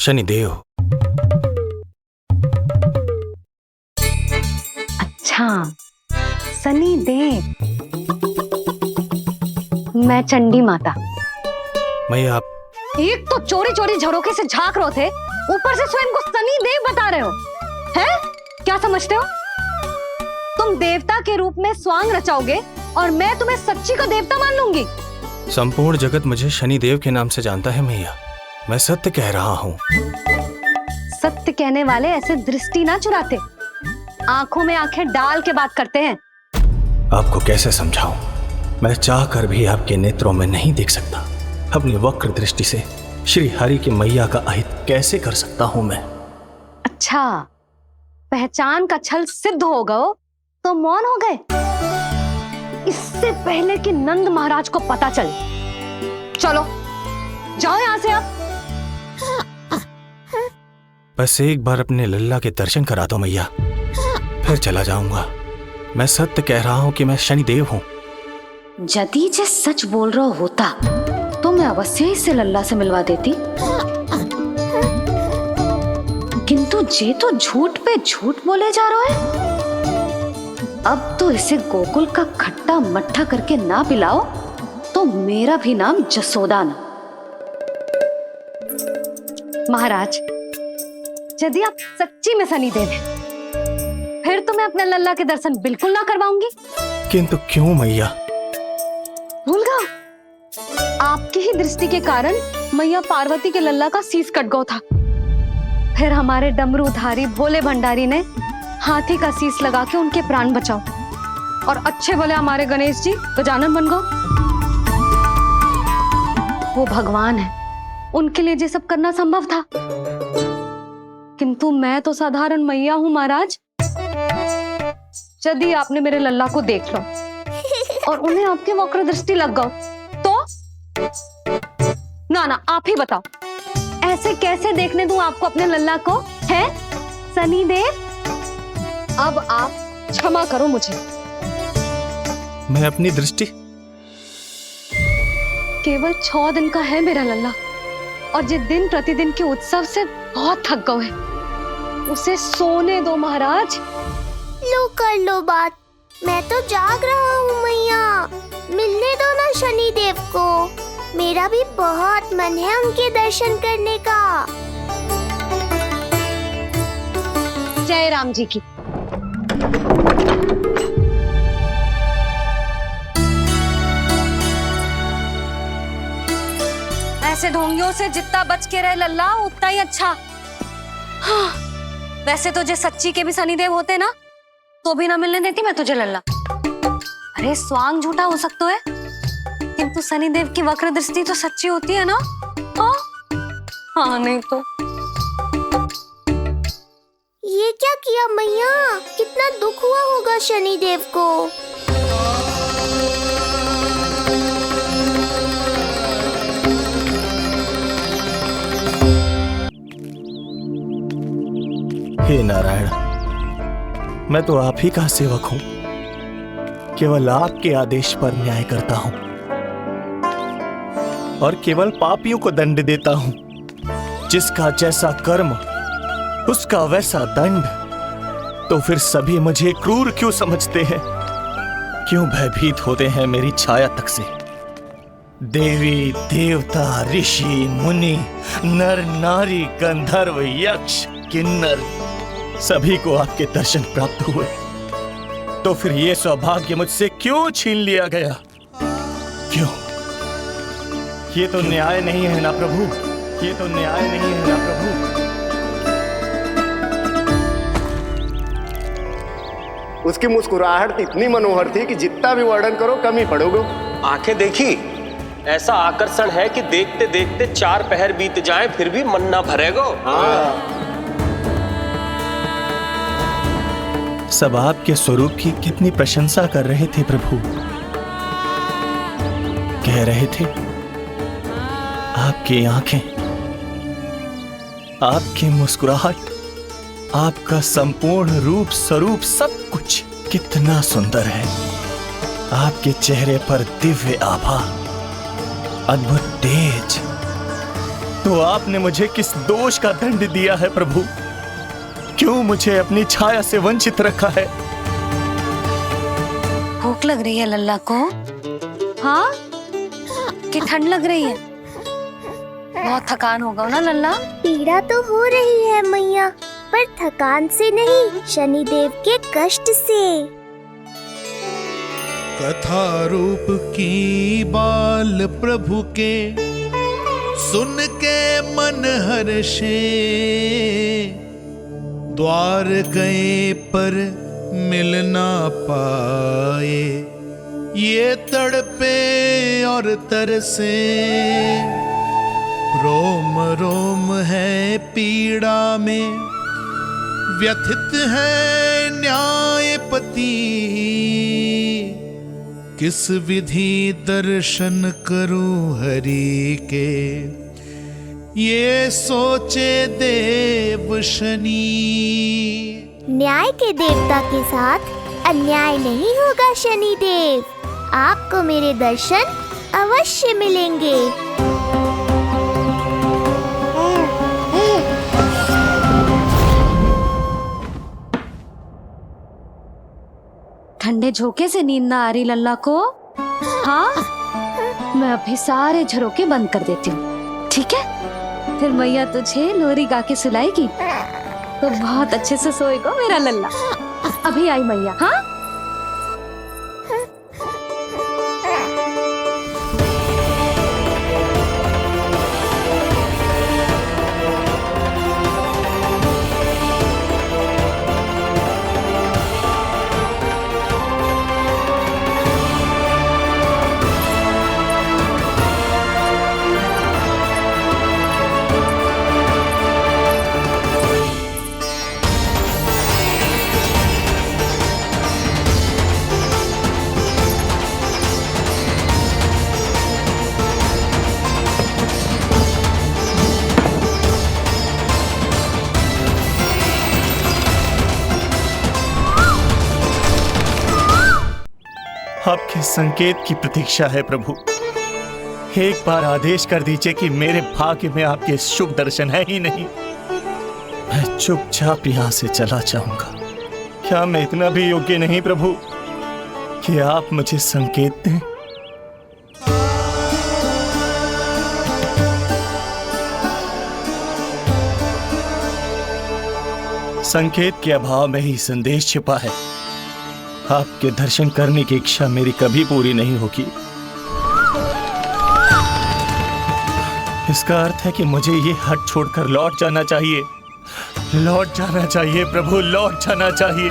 शनिदेव। अच्छा, शनिदेव। मैं चंडी माता। मैया आप एक तो चोरी चोरी झरोखे से झांक रहे थे, ऊपर से स्वयं को शनिदेव बता रहे हो। हैं? क्या समझते हो? तुम देवता के रूप में स्वांग रचाओगे और मैं तुम्हें सच्ची का देवता मान लूंगी। संपूर्ण जगत मुझे शनिदेव के नाम से जानता है मैया। मैं सत्य कह रहा हूँ। सत्य कहने वाले ऐसे दृष्टि ना चुराते, आंखों में आंखें डाल के बात करते हैं। आपको कैसे समझाऊं? मैं चाह कर भी आपके नेत्रों में नहीं देख सकता। अपनी वक्र दृष्टि से श्री हरि की मैया का अहित कैसे कर सकता हूं मैं? अच्छा, पहचान का छल सिद्ध हो गए तो मौन हो गए, इससे पहले कि नंद महाराज को पता चले। चलो जाओ यहां से आप। बस एक बार अपने लल्ला के दर्शन करा दो मैया, फिर चला जाऊंगा। मैं सत्य कह रहा हूं कि मैं शनिदेव हूं। यदि जे सच बोल रहा होता तो मैं अवश्य ही इसे लल्ला से मिलवा देती, किंतु जे तो झूठ पे झूठ बोले जा रहा है। अब तो इसे गोकुल का खट्टा मट्ठा करके ना पिलाओ तो मेरा भी नाम जसोदा ना। महाराज, यदि आप सच्ची में शनिदेव हैं, फिर तो मैं अपने लल्ला के दर्शन बिल्कुल ना करवाऊंगी। किंतु क्यों मैया? भूल गया, आपकी ही दृष्टि के कारण मैया पार्वती के लल्ला का शीश कट गया था। फिर हमारे डमरूधारी भोले भंडारी ने हाथी का शीश लगा के उनके प्राण बचाओ, और अच्छे भले हमारे गणेश जी गजानन बन गए। वो भगवान है, उनके लिए ये सब करना संभव था, किंतु मैं तो साधारण मैया हूं महाराज। यदि आपने मेरे लल्ला को देख लो और उन्हें आपकी वक्र दृष्टि लग गई तो ना ना, आप ही बताओ, ऐसे कैसे देखने दूं आपको अपने लल्ला को? है शनिदेव, अब आप क्षमा करो मुझे। मैं अपनी दृष्टि केवल 6 दिन का है मेरा लल्ला, और जिस दिन प्रतिदिन के उत्सव से बहुत थक गए हैं, उसे सोने दो महाराज। लो कर लो बात, मैं तो जाग रहा हूँ मैया। मिलने दो ना शनिदेव को, मेरा भी बहुत मन है उनके दर्शन करने का। जय राम जी की। ऐसे ढोंगियों से जितना बच के रहे लल्ला उतना ही अच्छा। हाँ, वैसे तो जो सच्ची के भी शनिदेव होते ना तो भी ना मिलने देती मैं तुझे लल्ला। अरे स्वांग झूठा हो सकता है, किंतु शनिदेव की वक्र दृष्टि तो सच्ची होती है ना। हाँ, हाँ नहीं तो। ये क्या किया मैया? कितना दुख हुआ होगा शनिदेव को। हे नारायण, मैं तो आप ही का सेवक हूं, केवल आपके आदेश पर न्याय करता हूं और केवल पापियों को दंड देता हूं। जिसका जैसा कर्म उसका वैसा दंड। तो फिर सभी मुझे क्रूर क्यों समझते हैं? क्यों भयभीत होते हैं मेरी छाया तक से? देवी देवता ऋषि मुनि नर नारी गंधर्व यक्ष किन्नर सभी को आपके दर्शन प्राप्त हुए, तो फिर ये सौभाग्य मुझसे क्यों छीन लिया गया? क्यों? ये तो न्याय नहीं है ना प्रभु, ये तो न्याय नहीं है ना प्रभु। उसकी मुस्कुराहट इतनी मनोहर थी कि जितना भी वर्णन करो कम ही पड़ोगे। आंखें देखी, ऐसा आकर्षण है कि देखते देखते 4 पहर बीत जाए फिर भी मन ना भरेगो। सब आपके स्वरूप की कितनी प्रशंसा कर रहे थे प्रभु। कह रहे थे आपकी आंखें, आपकी मुस्कुराहट, आपका संपूर्ण रूप स्वरूप सब कुछ कितना सुंदर है। आपके चेहरे पर दिव्य आभा, अद्भुत तेज, तो आपने मुझे किस दोष का दंड दिया है प्रभु? क्यों मुझे अपनी छाया से वंचित रखा है? भूख लग रही है लल्ला को? हाँ, कि ठंड लग रही है? बहुत थकान होगा ना लल्ला? पीड़ा तो हो रही है मैया, पर थकान से नहीं, शनिदेव के कष्ट से। कथा रूप की बाल प्रभु के सुन के मन हर्षे, द्वार गए पर मिल ना पाए, ये तड़पे और तरसे, रोम रोम है पीड़ा में, व्यथित है न्यायपति, किस विधि दर्शन करूं हरि के, ये सोचे देव शनि। न्याय के देवता के साथ अन्याय नहीं होगा शनिदेव, आपको मेरे दर्शन अवश्य मिलेंगे। ठंडे झोंके से नींद ना आ रही लल्ला को? हाँ, मैं अभी सारे झरोके बंद कर देती हूँ, ठीक है? फिर मैया तुझे लोरी गा के सुलाएगी तो बहुत अच्छे से सोएगा मेरा लल्ला। अभी आई मैया। हाँ, आपके संकेत की प्रतीक्षा है प्रभु। एक बार आदेश कर दीजिए कि मेरे भाग्य में आपके शुभ दर्शन है ही नहीं, मैं चुपचाप यहां से चला जाऊंगा। क्या मैं इतना भी योग्य नहीं प्रभु कि आप मुझे संकेत दें? संकेत के अभाव में ही संदेश छिपा है। आपके दर्शन करने की इच्छा मेरी कभी पूरी नहीं होगी। इसका अर्थ है कि मुझे ये हट छोड़कर लौट जाना चाहिए। लौट जाना चाहिए प्रभु, लौट जाना चाहिए।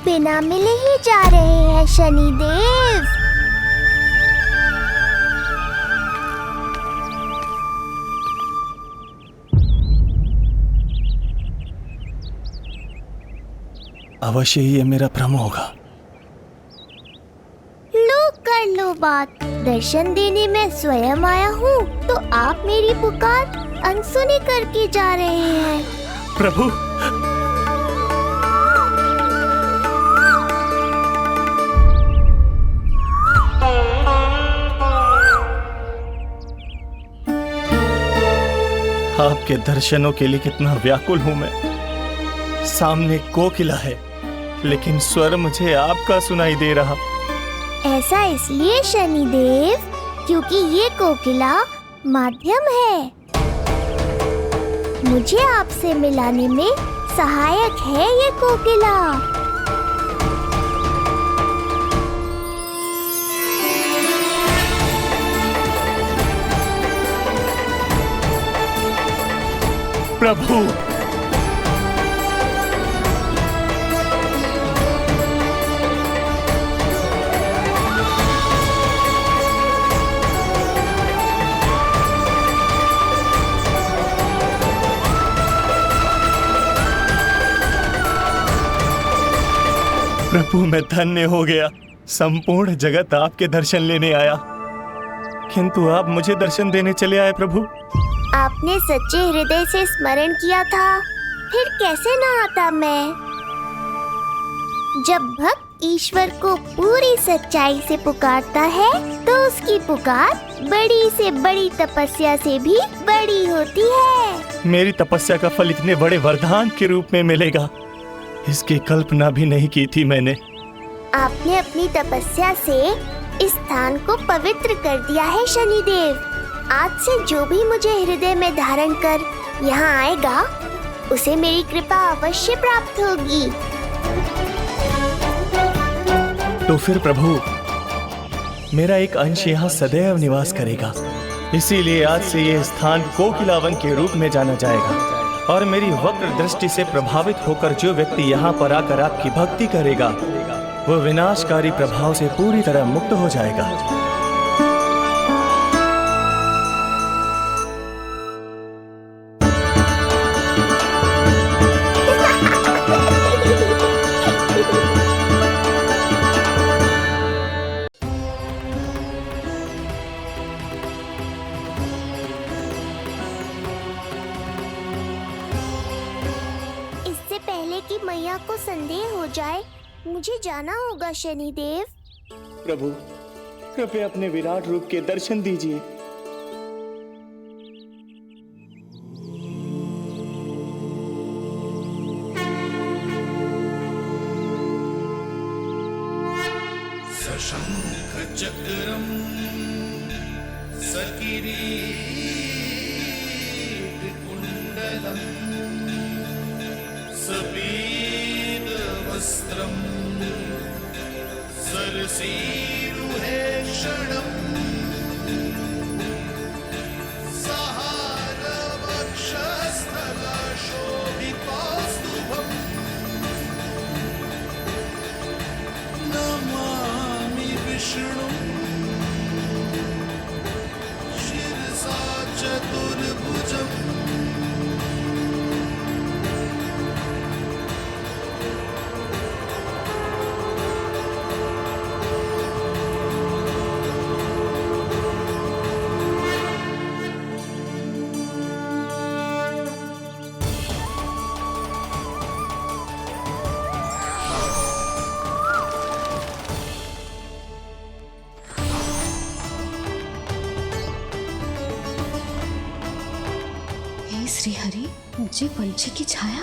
बिना मिले ही जा रहे हैं शनिदेव। अवश्य ही ये मेरा भ्रम होगा। लो कर लो बात, दर्शन देने मैं स्वयं आया हूँ तो आप मेरी पुकार अनसुनी करके जा रहे हैं। प्रभु, आपके दर्शनों के लिए कितना व्याकुल हूं मैं। सामने कोकिला है लेकिन स्वर मुझे आपका सुनाई दे रहा। ऐसा इसलिए शनिदेव क्योंकि ये कोकिला माध्यम है, मुझे आपसे मिलाने में सहायक है ये कोकिला। प्रभु, प्रभु मैं धन्य हो गया। संपूर्ण जगत आपके दर्शन लेने आया, किंतु आप मुझे दर्शन देने चले आए प्रभु। आपने सच्चे हृदय से स्मरण किया था, फिर कैसे ना आता मैं। जब भक्त ईश्वर को पूरी सच्चाई से पुकारता है तो उसकी पुकार बड़ी से बड़ी तपस्या से भी बड़ी होती है। मेरी तपस्या का फल इतने बड़े वरदान के रूप में मिलेगा, इसकी कल्पना भी नहीं की थी मैंने। आपने अपनी तपस्या से इस स्थान को पवित्र कर दिया है शनिदेव। आज से जो भी मुझे हृदय में धारण कर यहाँ आएगा उसे मेरी कृपा अवश्य प्राप्त होगी। तो फिर प्रभु, मेरा एक अंश यहाँ सदैव निवास करेगा, इसीलिए आज से ये स्थान कोकिलावन के रूप में जाना जाएगा। और मेरी वक्र दृष्टि से प्रभावित होकर जो व्यक्ति यहाँ पर आकर आपकी भक्ति करेगा वो विनाशकारी प्रभाव से पूरी तरह मुक्त हो जाएगा। इससे पहले कि मैया को संदेह हो जाए, मुझे जाना होगा शनिदेव। प्रभु, कृपया अपने विराट रूप के दर्शन दीजिए। सशंख चक्रम सकिरीट कुंडलम सपीत वस्त्रम सरसीरुहेक्षणम सहार वक्षस्थल शोभितौस्तुभम नमामि विष्णु शिरसा चतुर्भुजम्। हे श्री हरि, मुझे पंछी की छाया।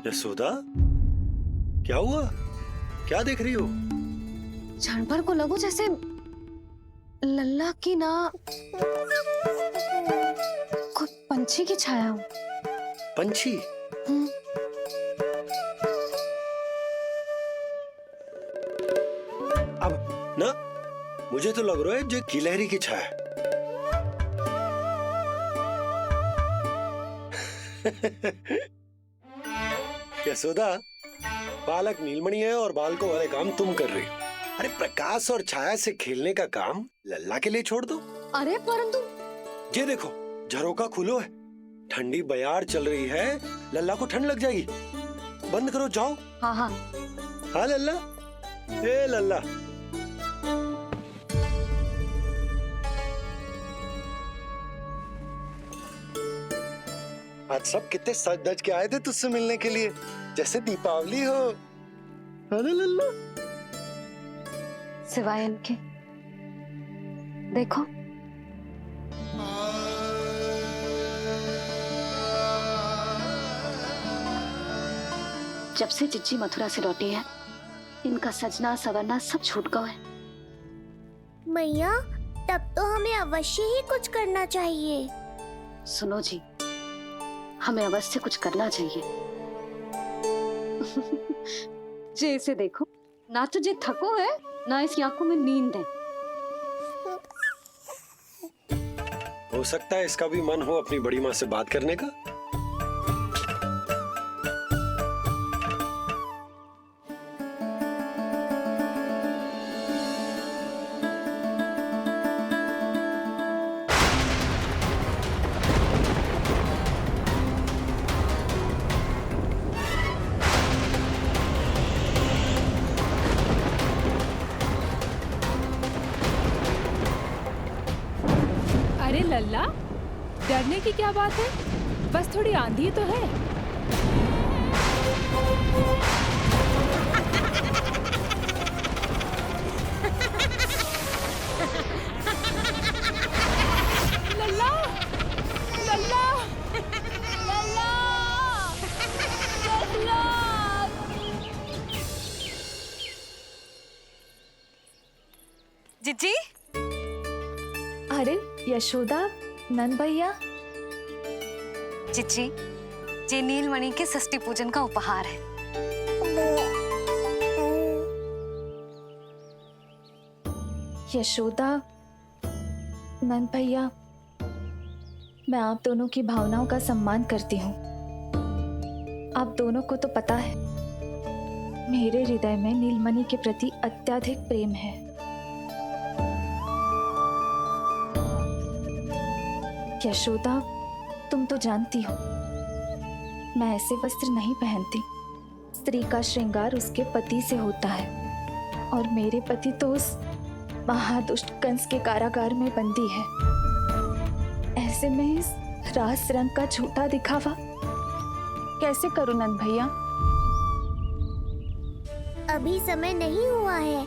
यशोदा, क्या हुआ? क्या देख रही हो? क्षण भर को लगो जैसे लल्ला की ना कोई पंछी की छाया हो। पंछी? अब ना मुझे तो लग रहा है जो गिलहरी की छाया। यशोदा, बालक नीलमणि है और बालकों वाले काम तुम कर रही हो। अरे प्रकाश और छाया से खेलने का काम लल्ला के लिए छोड़ दो। अरे परंतु ये देखो, झरोका खुलो है, ठंडी बयार चल रही है, लल्ला को ठंड लग जाएगी। बंद करो, जाओ। हाँ हाँ हाँ लल्ला, ए लल्ला। आज सब कितने सज धज के आए थे तुझसे मिलने के लिए, जैसे दीपावली हो, है ना लल्ला? सिवाय इनके देखो, जब से चिच्ची मथुरा से लौटी है, इनका सजना सवरना सब छूट गया है। मैया, तब तो हमें अवश्य ही कुछ करना चाहिए। सुनो जी, हमें अवश्य कुछ करना चाहिए। जे इसे देखो, ना तो जे थको है, ना इसकी आंखों में नींद है। हो सकता है इसका भी मन हो अपनी बड़ी माँ से बात करने का। घबराने की क्या बात है? बस थोड़ी आंधी तो है। लल्ला, लल्ला, लल्ला, लल्ला। जिज्जी, अरे यशोदा, नंद भैया। जिज्जी, ये नीलमणि के षष्ठी पूजन का उपहार है। यशोदा, नंद भैया, मैं आप दोनों की भावनाओं का सम्मान करती हूँ। आप दोनों को तो पता है मेरे हृदय में नीलमणि के प्रति अत्यधिक प्रेम है। यशोदा, तुम तो जानती हो मैं ऐसे वस्त्र नहीं पहनती। स्त्री का श्रृंगार उसके पति से होता है और मेरे पति तो उस महादुष्ट कंस के कारागार में बंदी है। ऐसे में इस रास रंग का झूठा दिखावा कैसे करूं नंद भैया? अभी समय नहीं हुआ है,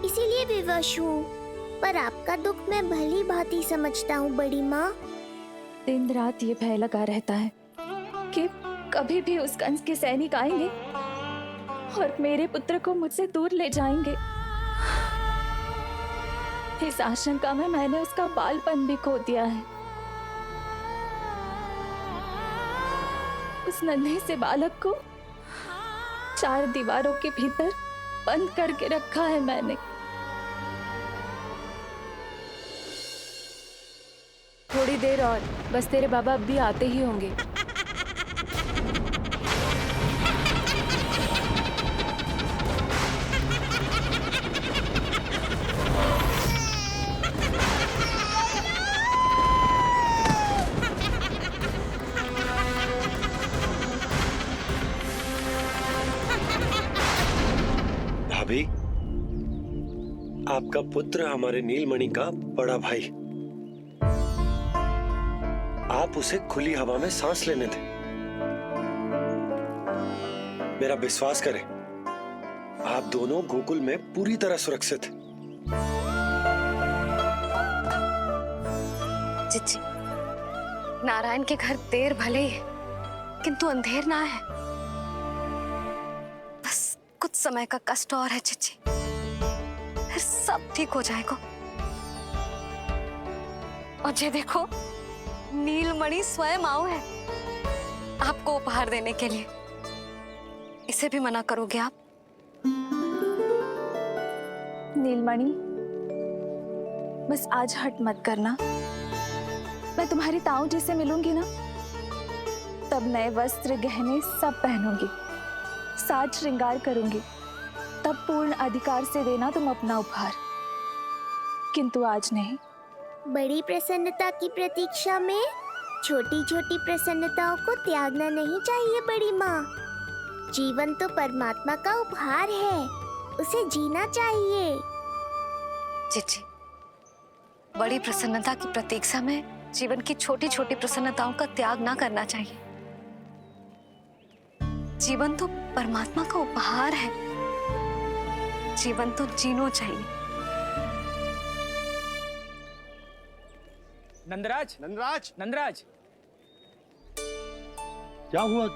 इसीलिए विवश हूँ। पर आपका दुख मैं भली भांति समझता हूँ बड़ी माँ। दिन रात ये भय लगा रहता है कि कभी भी उस कंस के सैनिक आएंगे और मेरे पुत्र को मुझसे दूर ले जाएंगे। इस आशंका में मैंने उसका बालपन भी खो दिया है। उस नन्हे से बालक को 4 दीवारों के भीतर बंद करके रखा है मैंने। थोड़ी देर और, बस तेरे बाबा अब भी आते ही होंगे। भाभी, आपका पुत्र हमारे नीलमणि का बड़ा भाई। आप उसे खुली हवा में सांस लेने दें। मेरा विश्वास करें, आप दोनों गोकुल में पूरी तरह सुरक्षित हैं। जिज्जी, नारायण के घर देर भले ही है, किंतु अंधेर ना है। बस कुछ समय का कष्ट और है जिज्जी, फिर सब ठीक हो जाएगा। और ये देखो, नीलमणि स्वयं आओ है आपको उपहार देने के लिए। इसे भी मना करोगे आप? नीलमणि, बस आज हट मत करना। मैं तुम्हारी ताऊ जी से मिलूंगी ना, तब नए वस्त्र गहने सब पहनूंगी, साज श्रृंगार करूंगी। तब पूर्ण अधिकार से देना तुम अपना उपहार, किंतु आज नहीं। बड़ी प्रसन्नता की प्रतीक्षा में छोटी छोटी प्रसन्नताओं को त्यागना नहीं चाहिए बड़ी माँ। जीवन तो परमात्मा का उपहार है, उसे जीना चाहिए। जिज्जी, बड़ी प्रसन्नता की प्रतीक्षा में जीवन की छोटी छोटी प्रसन्नताओं का त्याग ना करना चाहिए। जीवन तो परमात्मा का उपहार है, जीवन तो जीना चाहिए। नंदराज, नंदराज, नंदराज, क्या हुआ?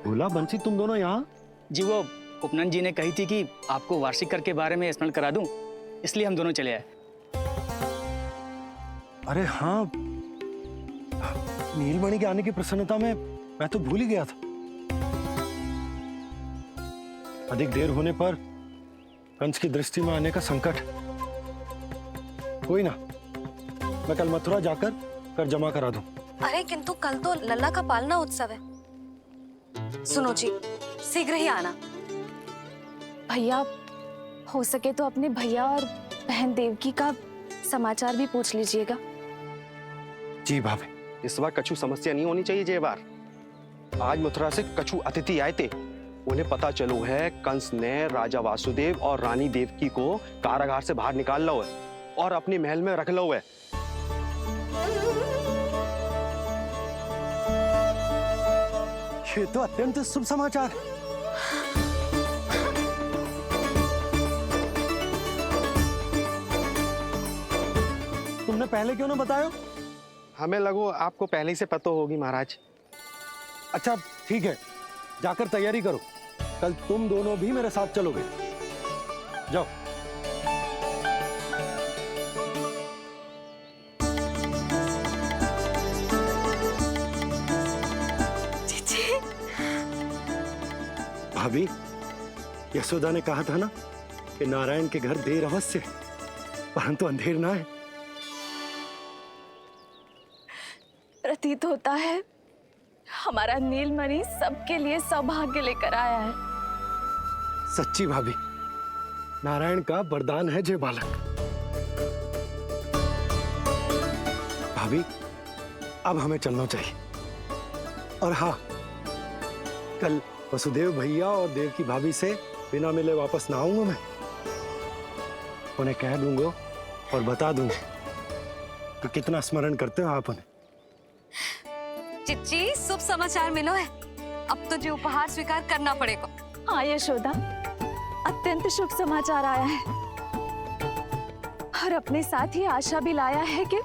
भोला, बंसी, तुम दोनों यहाँ? जी वो उपनंद जी ने कही थी कि आपको वार्षिक कर के बारे में स्मरण करा दूं, इसलिए हम दोनों चले आए। अरे हाँ, नीलमणि के आने की प्रसन्नता में मैं तो भूल ही गया था। अधिक देर होने पर कंस की दृष्टि में आने का संकट। कोई ना, मैं कल मथुरा जाकर कर जमा करा दूं। अरे किंतु कल तो लल्ला का पालना उत्सव है। सुनो जी, शीघ्र ही आना। भैया, हो सके तो अपने भैया और बहन देवकी का समाचार भी पूछ लीजिएगा। जी भाभी। इस बार कछु समस्या नहीं होनी चाहिए। ये बार आज मथुरा से कछु अतिथि आए थे, उन्हें पता चलो है कंस ने राजा वासुदेव और रानी देवकी को कारागार से बाहर निकाल लो है और अपने महल में रख लो है। ये तो अत्यंत शुभ समाचार है। तुमने पहले क्यों ना बताया? हमें लगो आपको पहले से पता होगी महाराज। अच्छा ठीक है, जाकर तैयारी करो, कल तुम दोनों भी मेरे साथ चलोगे। जाओ। भाभी, यशोदा ने कहा था ना कि नारायण के घर देर अवश्य है, परंतु अंधेर ना है। प्रतीत होता है हमारा नीलमणि सबके लिए सौभाग्य लेकर आया है। सच्ची भाभी, नारायण का वरदान है जय बालक। भाभी, अब हमें चलना चाहिए। और हाँ, कल वसुदेव भैया और देव की भाभी से बिना मिले वापस ना आऊंगा मैं। उन्हें कह दूंगा और बता दूंगा कि कितना स्मरण करते हो आप उन्हें। चिच्ची, शुभ समाचार मिलो है। अब तो जो उपहार स्वीकार करना पड़ेगा। हाँ यशोदा, अत्यंत शुभ समाचार आया है और अपने साथ ही आशा भी लाया है कि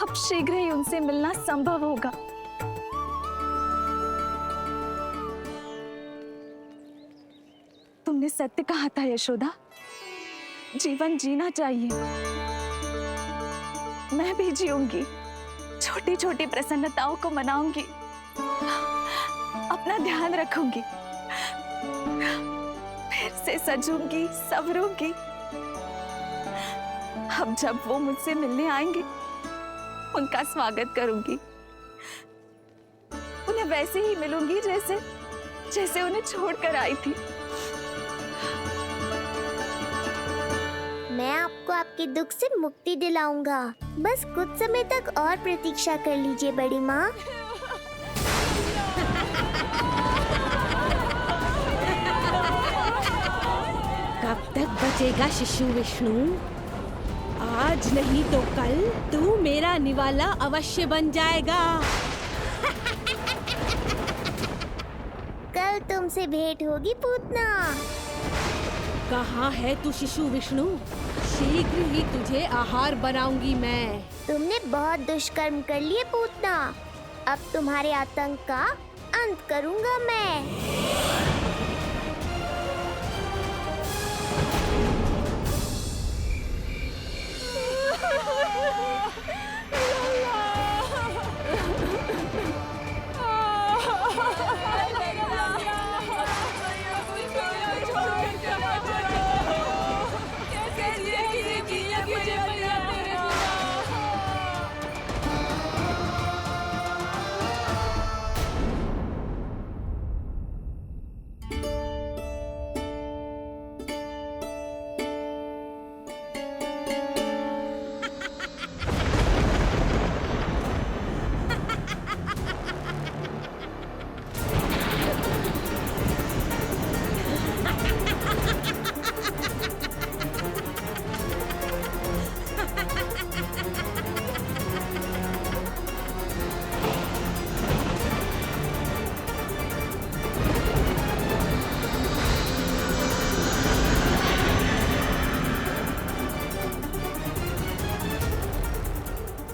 अब शीघ्र ही उनसे मिलना संभव होगा। तुमने सत्य कहा था यशोदा, जीवन जीना चाहिए। मैं भी जीऊंगी, छोटी छोटी प्रसन्नताओं को मनाऊंगी, अपना ध्यान रखूंगी, फिर से सजूंगी, संवरूंगी। अब जब वो मुझसे मिलने आएंगे, उनका स्वागत करूंगी। उन्हें वैसे ही मिलूंगी जैसे उन्हें छोड़कर आई थी। मैं आपको आपके दुख से मुक्ति दिलाऊंगा। बस कुछ समय तक और प्रतीक्षा कर लीजिए बड़ी माँ। कब तक बचेगा शिशु विष्णु? आज नहीं तो कल तू मेरा निवाला अवश्य बन जाएगा। कल तुमसे भेंट होगी पूतना। कहाँ है तू शिशु विष्णु? शीघ्र ही तुझे आहार बनाऊंगी मैं। तुमने बहुत दुष्कर्म कर लिए पूतना। अब तुम्हारे आतंक का अंत करूंगा मैं।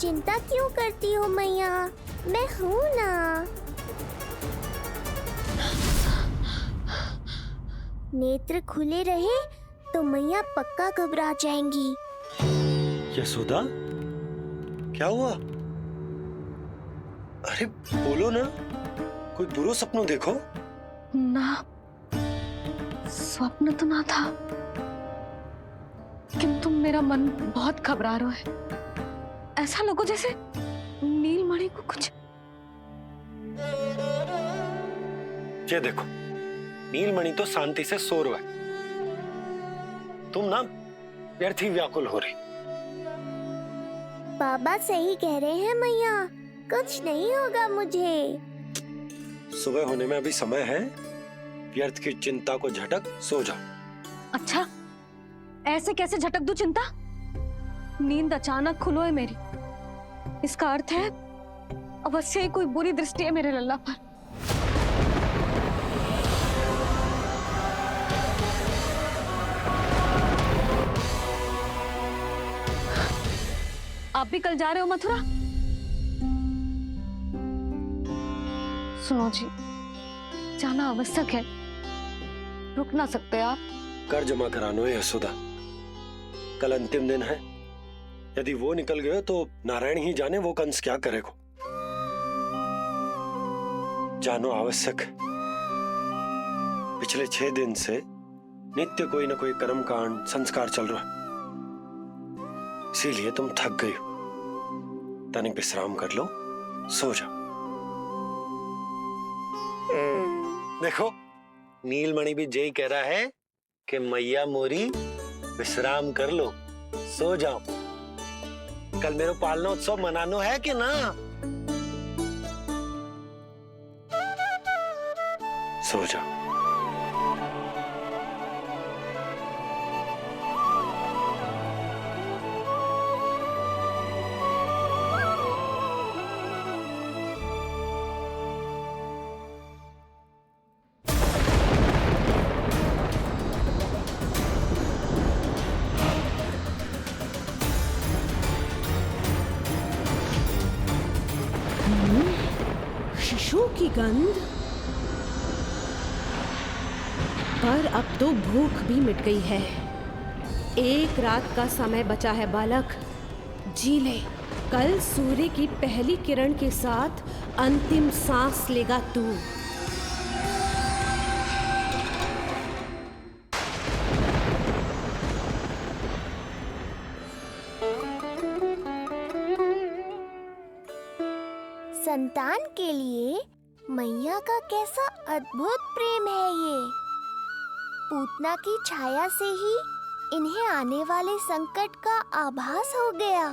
चिंता क्यों करती हो मैया? मैं हूँ ना। नेत्र खुले रहे तो मैया पक्का घबरा जाएंगी। यशोदा, क्या हुआ? अरे बोलो ना, कोई बुरा सपना देखो। ना, स्वप्न तो ना था, किंतु मेरा मन बहुत घबरा रहा है। ऐसा लगो जैसे नीलमणि को कुछ। ये देखो, नीलमणि तो शांति से सो रहा है, तुम ना व्यर्थ ही व्याकुल हो रही। बाबा सही कह रहे हैं मैया, कुछ नहीं होगा मुझे। सुबह होने में अभी समय है, व्यर्थ की चिंता को झटक सो जाओ। अच्छा, ऐसे कैसे झटक दूं चिंता? नींद अचानक खुलो है मेरी, इसका अर्थ है अवश्य ही कोई बुरी दृष्टि है मेरे लल्ला पर। आप भी कल जा रहे हो मथुरा? सुनो जी, जाना आवश्यक है, रुक ना सकते आप? कर जमा करानो है यशोदा, कल अंतिम दिन है। यदि वो निकल गए तो नारायण ही जाने वो कंस क्या करेगा। जानो आवश्यक। पिछले 6 दिन से नित्य कोई ना कोई कर्मकांड संस्कार चल रहा है, इसीलिए तुम थक गई हो। तनिक विश्राम कर लो, सो जाओ। देखो नीलमणि भी जय कह रहा है कि मैया मोरी विश्राम कर लो, सो जाओ। कल मेरा पालना उत्सव मनानो है कि ना? सो जाओ। शिशु की गंध। पर अब तो भूख भी मिट गई है। एक रात का समय बचा है बालक, जी ले। कल सूर्य की पहली किरण के साथ अंतिम सांस लेगा तू। संतान के लिए मैया का कैसा अद्भुत प्रेम है ये। पूतना की छाया से ही इन्हें आने वाले संकट का आभास हो गया।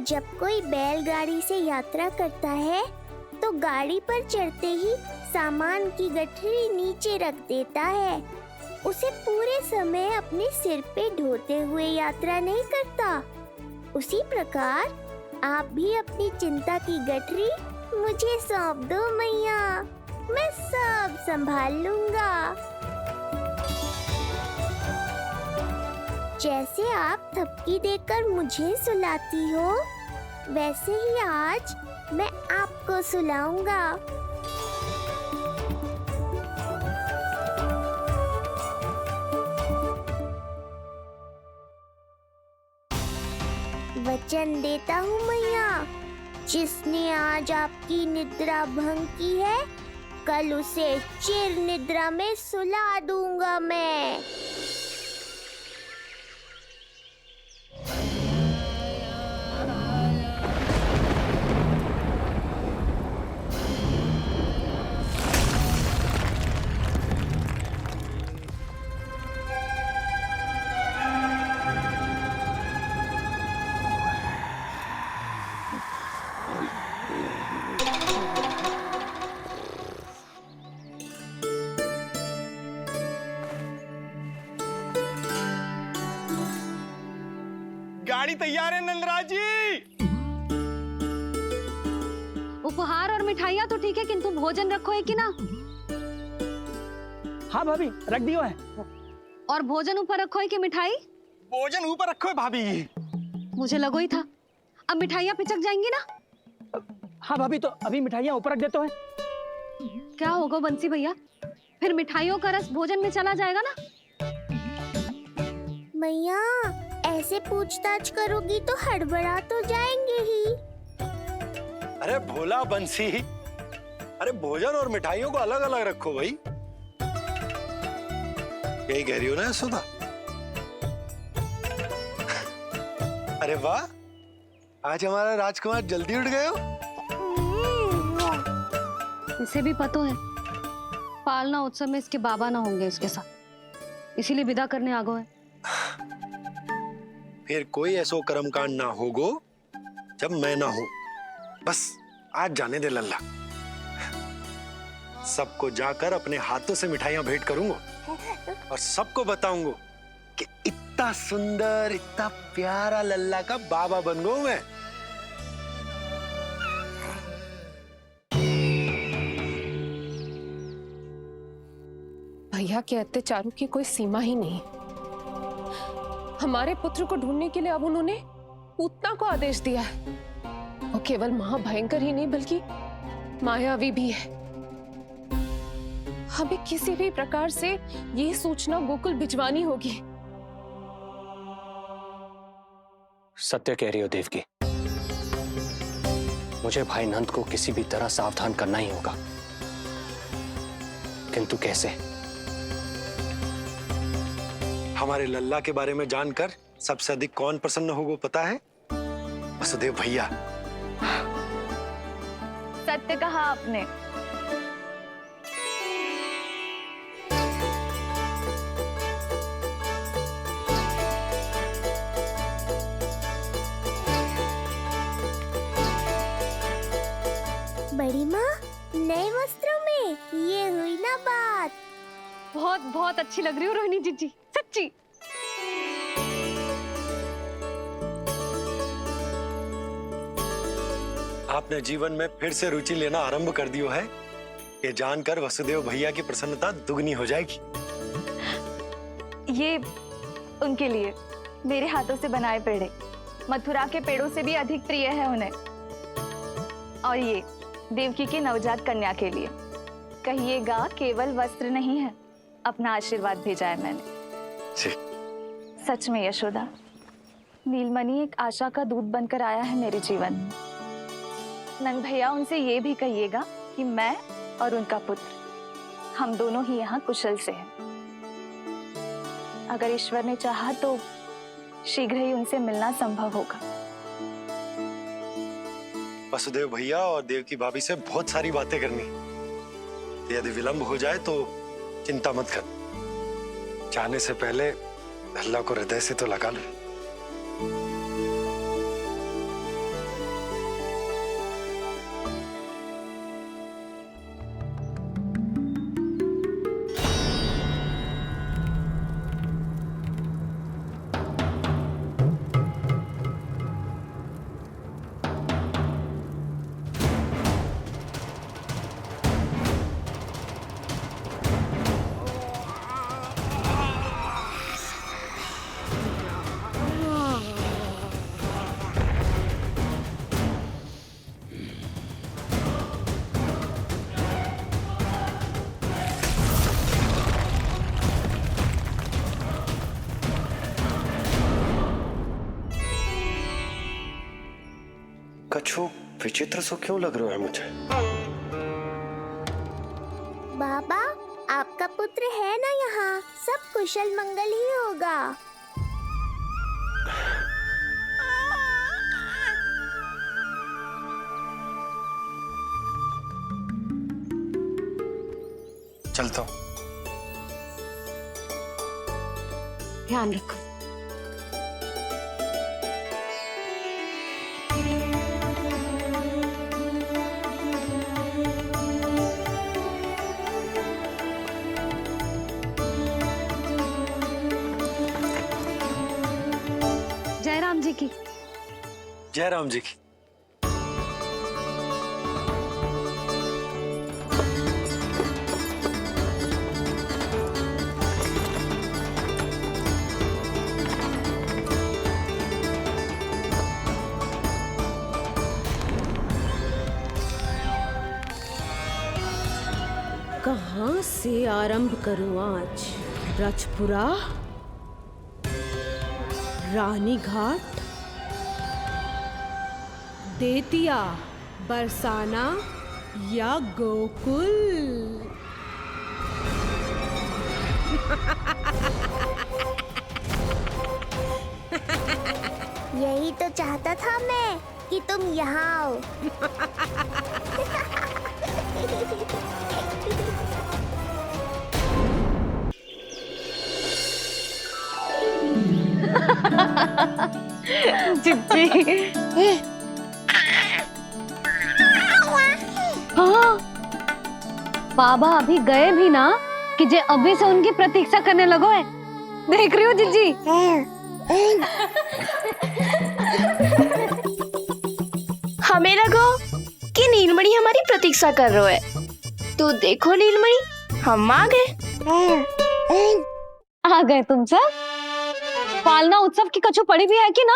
जब कोई बैलगाड़ी से यात्रा करता है तो गाड़ी पर चढ़ते ही सामान की गठरी नीचे रख देता है। उसे पूरे समय अपने सिर पे ढोते हुए यात्रा नहीं करता। उसी प्रकार आप भी अपनी चिंता की गठरी मुझे सौंप दो मैया, मैं सब संभाल लूंगा। जैसे आप थपकी देकर मुझे सुलाती हो, वैसे ही आज मैं आपको सुलाऊंगा। वचन देता हूँ मैया, जिसने आज आपकी निद्रा भंग की है, कल उसे चिर निद्रा में सुला दूंगा मैं। गाड़ी तैयार है नंदराज जी। उपहार और मिठाइयाँ तो ठीक है, किंतु भोजन रखो है कि ना? हाँ भाभी, रख दियो है। और भोजन ऊपर रखो है कि मिठाई? भोजन ऊपर रखो है भाभी। मुझे लगो ही था, अब मिठाइयाँ पिचक जाएंगी ना? हाँ भाभी, तो अभी मिठाइयाँ ऊपर रख देते हैं। क्या होगा बंसी भैया, फिर मिठाइयों का रस भोजन में चला जाएगा ना? मैया ऐसे पूछताछ करोगी तो हड़बड़ा तो जाएंगे ही। अरे भोला बंसी, अरे भोजन और मिठाइयों को अलग अलग रखो भाई। यही कह रही हो ना यशोदा? अरे वाह, आज हमारा राजकुमार जल्दी उठ गए हो। इसे भी पता है पालना उत्सव में इसके बाबा ना होंगे इसके साथ, इसीलिए विदा करने आ गए। फिर कोई ऐसो कर्मकांड ना होगो जब मैं ना हूं। बस आज जाने दे लल्ला। सबको जाकर अपने हाथों से मिठाइयां भेंट करूंगा और सबको बताऊंगा कि इतना सुंदर, इतना प्यारा लल्ला का बाबा बन गया मैं। भैया के अत्याचारों की कोई सीमा ही नहीं। हमारे पुत्र को ढूंढने के लिए अब उन्होंने पूतना को आदेश दिया है। वो केवल महाभयंकर ही नहीं बल्कि मायावी भी है। हमें किसी भी प्रकार से ये सूचना गोकुल भिजवानी होगी। सत्य कह रही हो देवकी। मुझे भाई नंद को किसी भी तरह सावधान करना ही होगा, किंतु कैसे? हमारे लल्ला के बारे में जानकर सबसे अधिक कौन प्रसन्न होगा पता है? वसुदेव भैया। सत्य कहा आपने। बड़ी माँ, नए वस्त्रों में ये हुई ना बात। बहुत बहुत अच्छी लग रही हो रोहिणी जीजी, सच्ची। आपने जीवन में फिर से रुचि लेना आरंभ कर दियो है। ये जानकर वसुदेव भैया की प्रसन्नता दुगनी हो जाएगी। ये उनके लिए मेरे हाथों से बनाए पेड़े मथुरा के पेड़ों से भी अधिक प्रिय है उन्हें। और ये देवकी की नवजात कन्या के लिए कहिएगा केवल वस्त्र नहीं है, अपना आशीर्वाद भेजा है मैंने। सच में यशोदा, नीलमणि एक आशा का दूत बनकर आया है मेरे जीवन में। नंद भैया, उनसे ये भी कहिएगा कि मैं और उनका पुत्र हम दोनों ही यहाँ कुशल से हैं। अगर ईश्वर ने चाहा तो शीघ्र ही उनसे मिलना संभव होगा। वसुदेव भैया और देवकी भाभी से बहुत सारी बातें करनी। यदि विलंब हो जाए तो चिंता मत कर। जाने से पहले अल्लाह को हृदय से तो लगा लो। कछु विचित्र सो क्यों लग रहा है मुझे? बाबा, आपका पुत्र है ना यहाँ, सब कुशल मंगल ही होगा। चलता हूँ। ध्यान रखो। जय राम जी की। जय राम जी की। कहाँ से आरंभ करूं आज? ब्रजपुरा, रानी घाट, देतिया, बरसाना या गोकुल? यही तो चाहता था मैं कि तुम यहाँ आओ। जिज्जी। हाँ, बाबा अभी गए भी ना कि जे अभी से उनकी प्रतीक्षा करने लगो है। देख रही हो जिज्जी? हमें लगो कि नीलमणि हमारी प्रतीक्षा कर रहे है। तो देखो नीलमणि, हम आ गए। आ गए तुम सब। पालना उत्सव की कछु पड़ी भी है कि ना?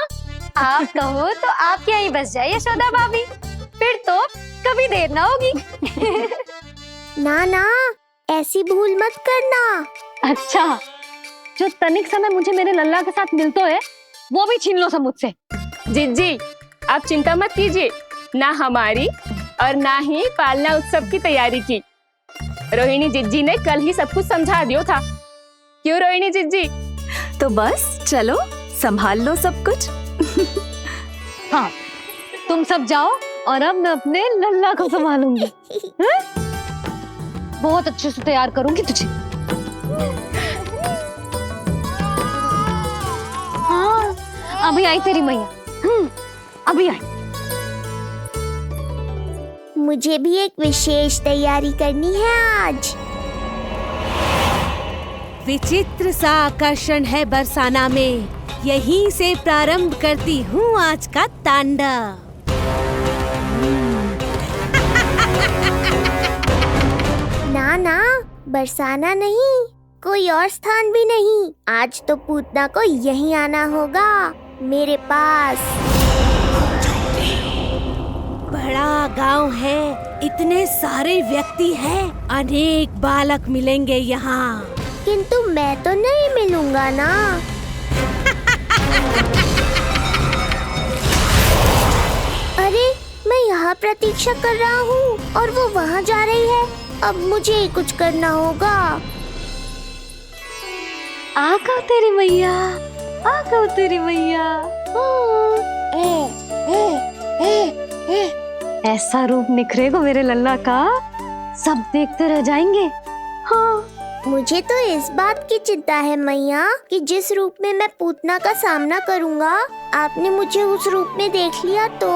आप कहो तो आप यहीं बस जाइए यशोदा भाभी, फिर तो कभी देर ना होगी। ना ना, ऐसी भूल मत करना। अच्छा, जो तनिक समय मुझे मेरे लल्ला के साथ मिलते है वो भी छीन लो सब मुझसे। जिज्जी, आप चिंता मत कीजिए, ना हमारी और ना ही पालना उत्सव की तैयारी की। रोहिणी जिज्जी ने कल ही सब कुछ समझा दिया था। क्यों रोहिणी जिज्जी? तो बस चलो संभाल लो सब कुछ। हाँ, तुम सब जाओ और अब मैं अपने लल्ला को संभालूंगी। बहुत अच्छे से तैयार करूंगी तुझे। हाँ, अभी आई तेरी मैया। अभी आई। मुझे भी एक विशेष तैयारी करनी है आज। विचित्र सा आकर्षण है बरसाना में, यहीं से प्रारंभ करती हूँ आज का तांडव। ना ना, बरसाना नहीं, कोई और स्थान भी नहीं। आज तो पूतना को यहीं आना होगा, मेरे पास। बड़ा गांव है, इतने सारे व्यक्ति हैं, अनेक बालक मिलेंगे यहाँ। किंतु मैं तो नहीं मिलूंगा ना। अरे, मैं यहाँ प्रतीक्षा कर रहा हूँ और वो वहाँ जा रही है। अब मुझे ही कुछ करना होगा। आ गओ तेरी मैया, आ गओ तेरी मैया। ऐसा रूप निखरेगा मेरे लल्ला का, सब देखते रह जाएंगे। हाँ, मुझे तो इस बात की चिंता है मैया कि जिस रूप में मैं पूतना का सामना करूँगा, आपने मुझे उस रूप में देख लिया तो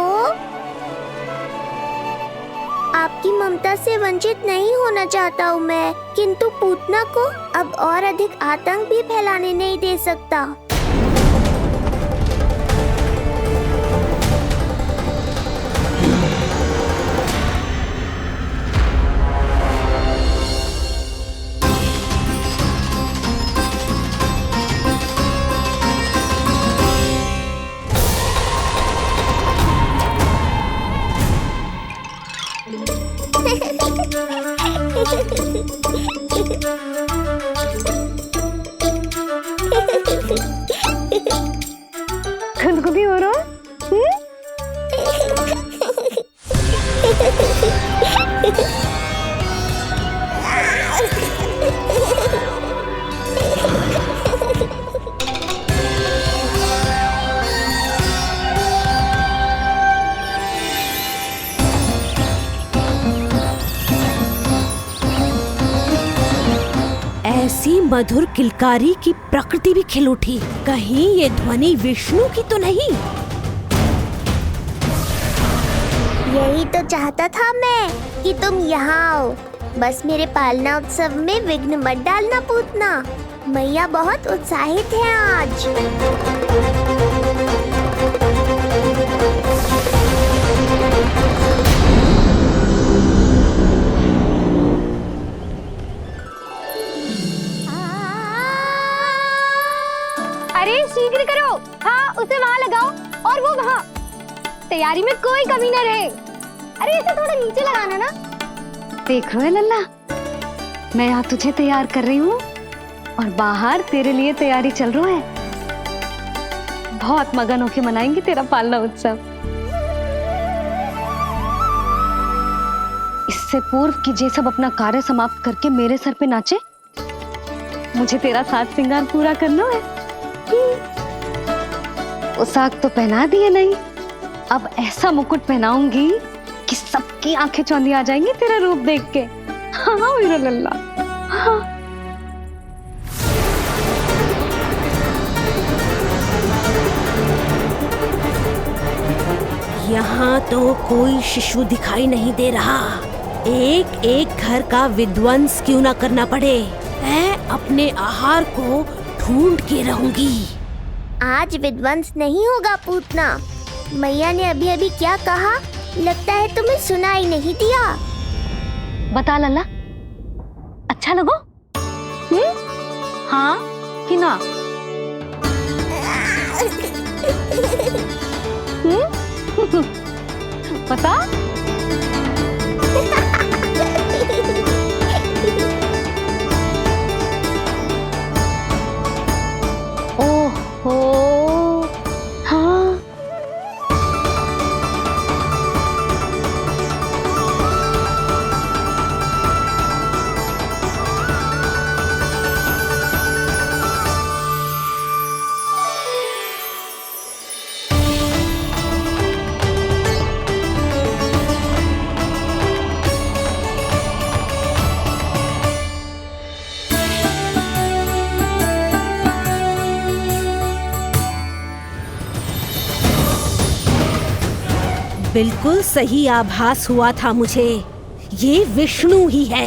आपकी ममता से वंचित नहीं होना चाहता हूँ मैं, किंतु पूतना को अब और अधिक आतंक भी फैलाने नहीं दे सकता। खुदकुदी हो रहा है? ऐसी मधुर किलकारी की प्रकृति भी खिल उठी। कहीं ये ध्वनि विष्णु की तो नहीं? यही तो चाहता था मैं कि तुम यहाँ आओ। बस मेरे पालना उत्सव में विघ्न मत डालना पूतना। मैया बहुत उत्साहित है आज। अरे शीघ्र करो। हाँ, उसे वहाँ लगाओ और वो वहाँ। तैयारी में कोई कमी न रहे। अरे इसे थोड़ा नीचे लगाना ना। देख रहे लल्ला, मैं यहाँ तुझे तैयार कर रही हूँ और बाहर तेरे लिए तैयारी चल रहा है। बहुत मगन होके मनाएंगे तेरा पालना उत्सव। इससे पूर्व कि जे सब अपना कार्य समाप्त करके मेरे सर पे नाचे, मुझे तेरा साज श्रृंगार पूरा करना है। पोशाक तो पहना दिए नहीं, अब ऐसा मुकुट पहनाऊंगी कि सबकी आंखें चौंधी आ जाएंगी तेरा रूप देख के। हाँ मेरा लल्ला, हाँ। यहाँ तो कोई शिशु दिखाई नहीं दे रहा। एक एक घर का विध्वंस क्यों ना करना पड़े, मैं अपने आहार को ढूंढ के रहूंगी। आज विध्वंस नहीं होगा पूतना। मैया ने अभी अभी क्या कहा, लगता है तुम्हें सुनाई नहीं दिया। बता लल्ला, अच्छा लगो? हाँ कि ना? पता? ओहो, हाँ। बिल्कुल सही आभास हुआ था मुझे, ये विष्णु ही है।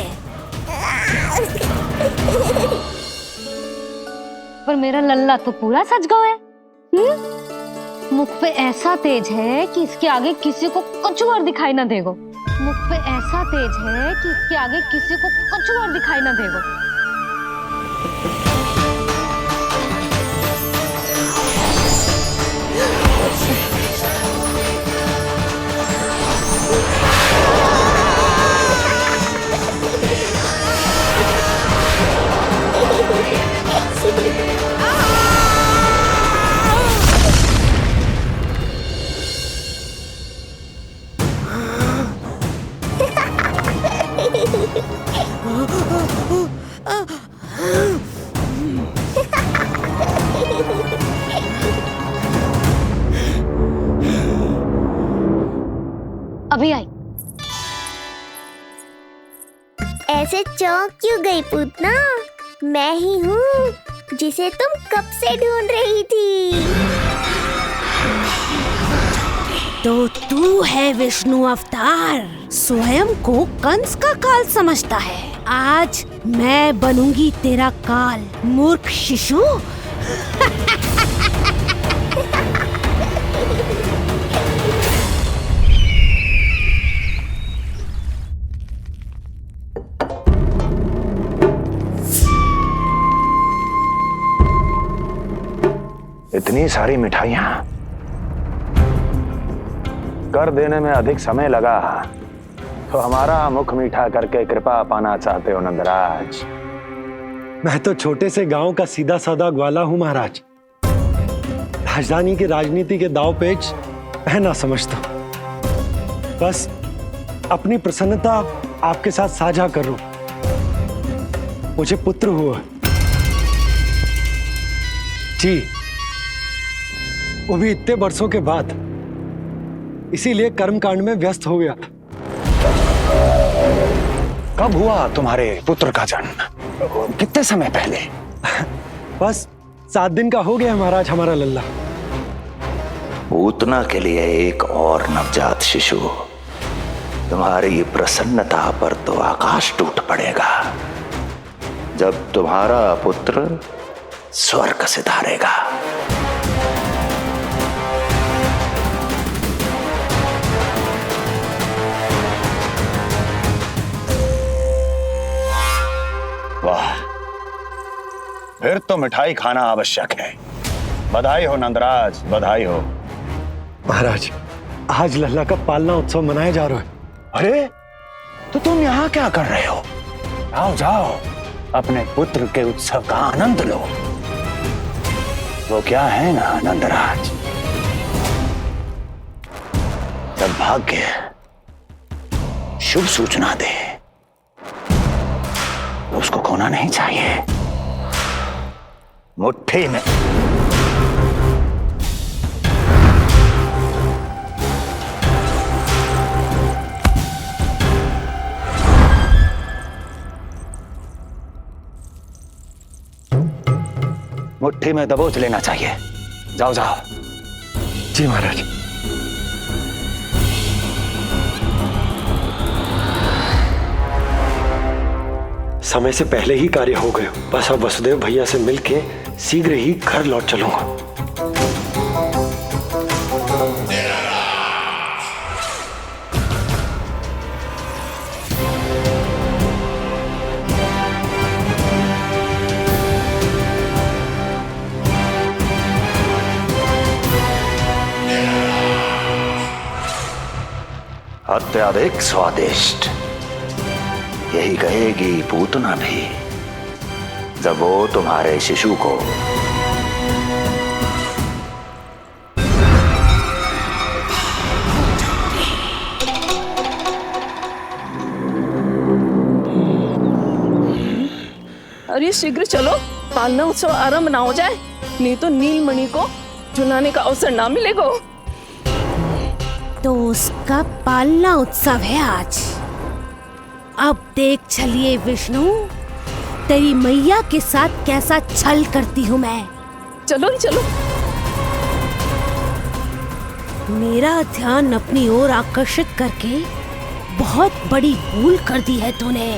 पर मेरा लल्ला तो पूरा सज गया है। मुख पे ऐसा तेज है कि इसके आगे किसी को कुछ और दिखाई ना देगो। मुख पे ऐसा तेज है कि इसके आगे किसी को कुछ और दिखाई ना देगो। अभी आई। ऐसे चौंक क्यों गई पूतना? मैं ही हूँ जिसे तुम कब से ढूंढ रही थी। तो तू है विष्णु अवतार, स्वयं को कंस का काल समझता है। आज मैं बनूंगी तेरा काल, मूर्ख शिशु। इतनी सारी मिठाइयां कर देने में अधिक समय लगा तो हमारा मुख मीठा करके कृपा पाना चाहते हो नंदराज? मैं तो छोटे से गांव का सीधा साधा ग्वाला हूं महाराज। राजधानी की राजनीति के दाव पेच मैं ना समझता। बस अपनी प्रसन्नता आपके साथ साझा कर रहा हूं। मुझे पुत्र हुआ जी, वो भी इतने वर्षों के बाद, इसीलिए कर्मकांड में व्यस्त हो गया। कब हुआ तुम्हारे पुत्र का जन्म? कितने समय पहले? बस 7 दिन का हो गया महाराज हमारा लल्ला। पूतना के लिए एक और नवजात शिशु। तुम्हारी प्रसन्नता पर तो आकाश टूट पड़ेगा जब तुम्हारा पुत्र स्वर्ग सिधारेगा। वाह, फिर तो मिठाई खाना आवश्यक है। बधाई हो नंदराज, बधाई हो। महाराज, आज लल्ला का पालना उत्सव मनाया जा रहा है। अरे, तो तुम यहाँ क्या कर रहे हो? जाओ जाओ, अपने पुत्र के उत्सव का आनंद लो। वो क्या है ना नंदराज, जब भाग्य शुभ सूचना दे तो उसको खोना नहीं चाहिए। मुट्ठी में मुट्ठी में दबोच लेना चाहिए। जाओ जाओ। जी महाराज। समय से पहले ही कार्य हो गए। बस अब वसुदेव भैया से मिलके शीघ्र ही घर लौट चलूंगा। अत्यधिक स्वादिष्ट, यही कहेगी पूतना भी जब वो तुम्हारे शिशु को अरे शीघ्र चलो, पालना उत्सव आरंभ ना हो जाए, नहीं तो नीलमणि को झुलाने का अवसर ना मिलेगा। तो उसका पालना उत्सव है आज। अब देख चलिए विष्णु, तेरी मैया के साथ कैसा छल करती हूँ मैं। चलो चलो। मेरा ध्यान अपनी ओर आकर्षित करके बहुत बड़ी भूल कर दी है तूने।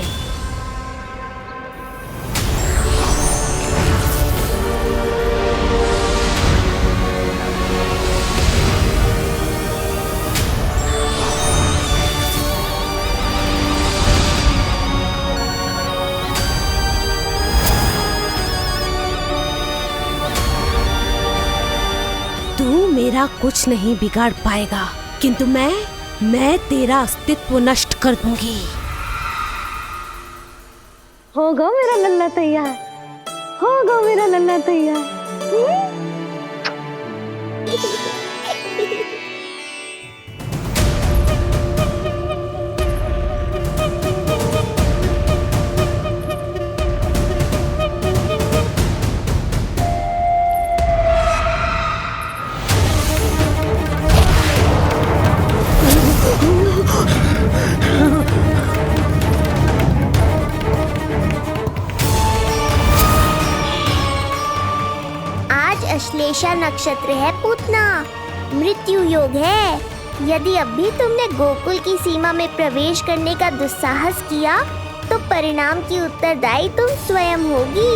मेरा कुछ नहीं बिगाड़ पाएगा, किंतु मैं तेरा अस्तित्व नष्ट कर दूंगी। होगा मेरा लल्ला तैयार, होगा मेरा लल्ला तैयार। अश्लेषा नक्षत्र है पूतना, मृत्यु योग है। यदि अब भी तुमने गोकुल की सीमा में प्रवेश करने का दुस्साहस किया तो परिणाम की उत्तरदायी तुम स्वयं होगी।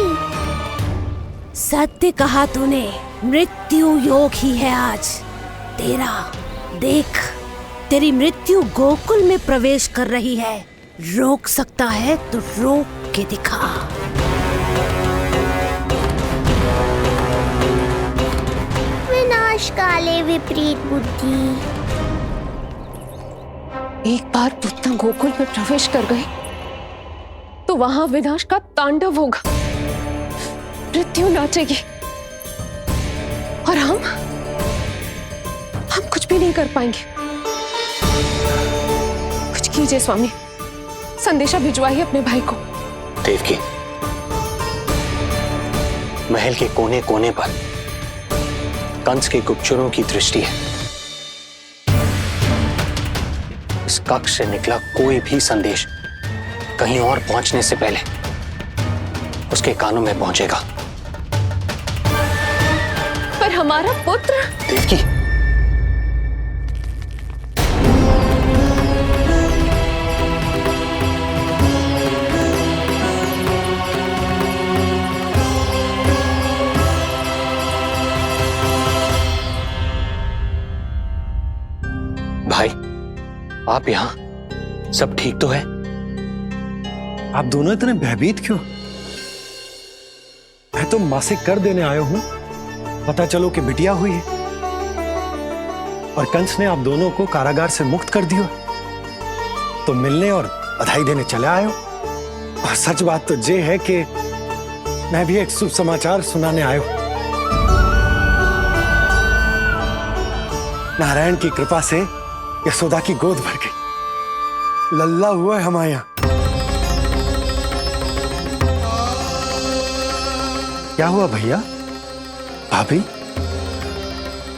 सत्य कहा तूने, मृत्यु योग ही है आज तेरा। देख, तेरी मृत्यु गोकुल में प्रवेश कर रही है। रोक सकता है तो रोक के दिखा। विनाश काले विपरीत बुद्धि। एक बार पूतना गोकुल में प्रवेश कर गए तो वहां विनाश का तांडव होगा, मृत्यु नाचेगी और हम कुछ भी नहीं कर पाएंगे। कुछ कीजिए स्वामी, संदेशा भिजवाइए अपने भाई को। देवकी, महल के कोने कोने पर कंस के गुप्तचरों की दृष्टि है। इस कक्ष से निकला कोई भी संदेश कहीं और पहुंचने से पहले उसके कानों में पहुंचेगा। पर हमारा पुत्र। देवकी, भाई, आप यहाँ सब ठीक तो है? आप दोनों इतने भयभीत क्यों? मैं तो मासिक कर देने आया हूं, पता चलो कि बिटिया हुई है और कंस ने आप दोनों को कारागार से मुक्त कर दिया, तो मिलने और बधाई देने चले आए हो। और सच बात तो ये है कि मैं भी एक शुभ समाचार सुनाने आया हूं। नारायण की कृपा से यशोदा की गोद भर गई, लल्ला हुआ है हमारे यहाँ। क्या हुआ भैया, भाभी,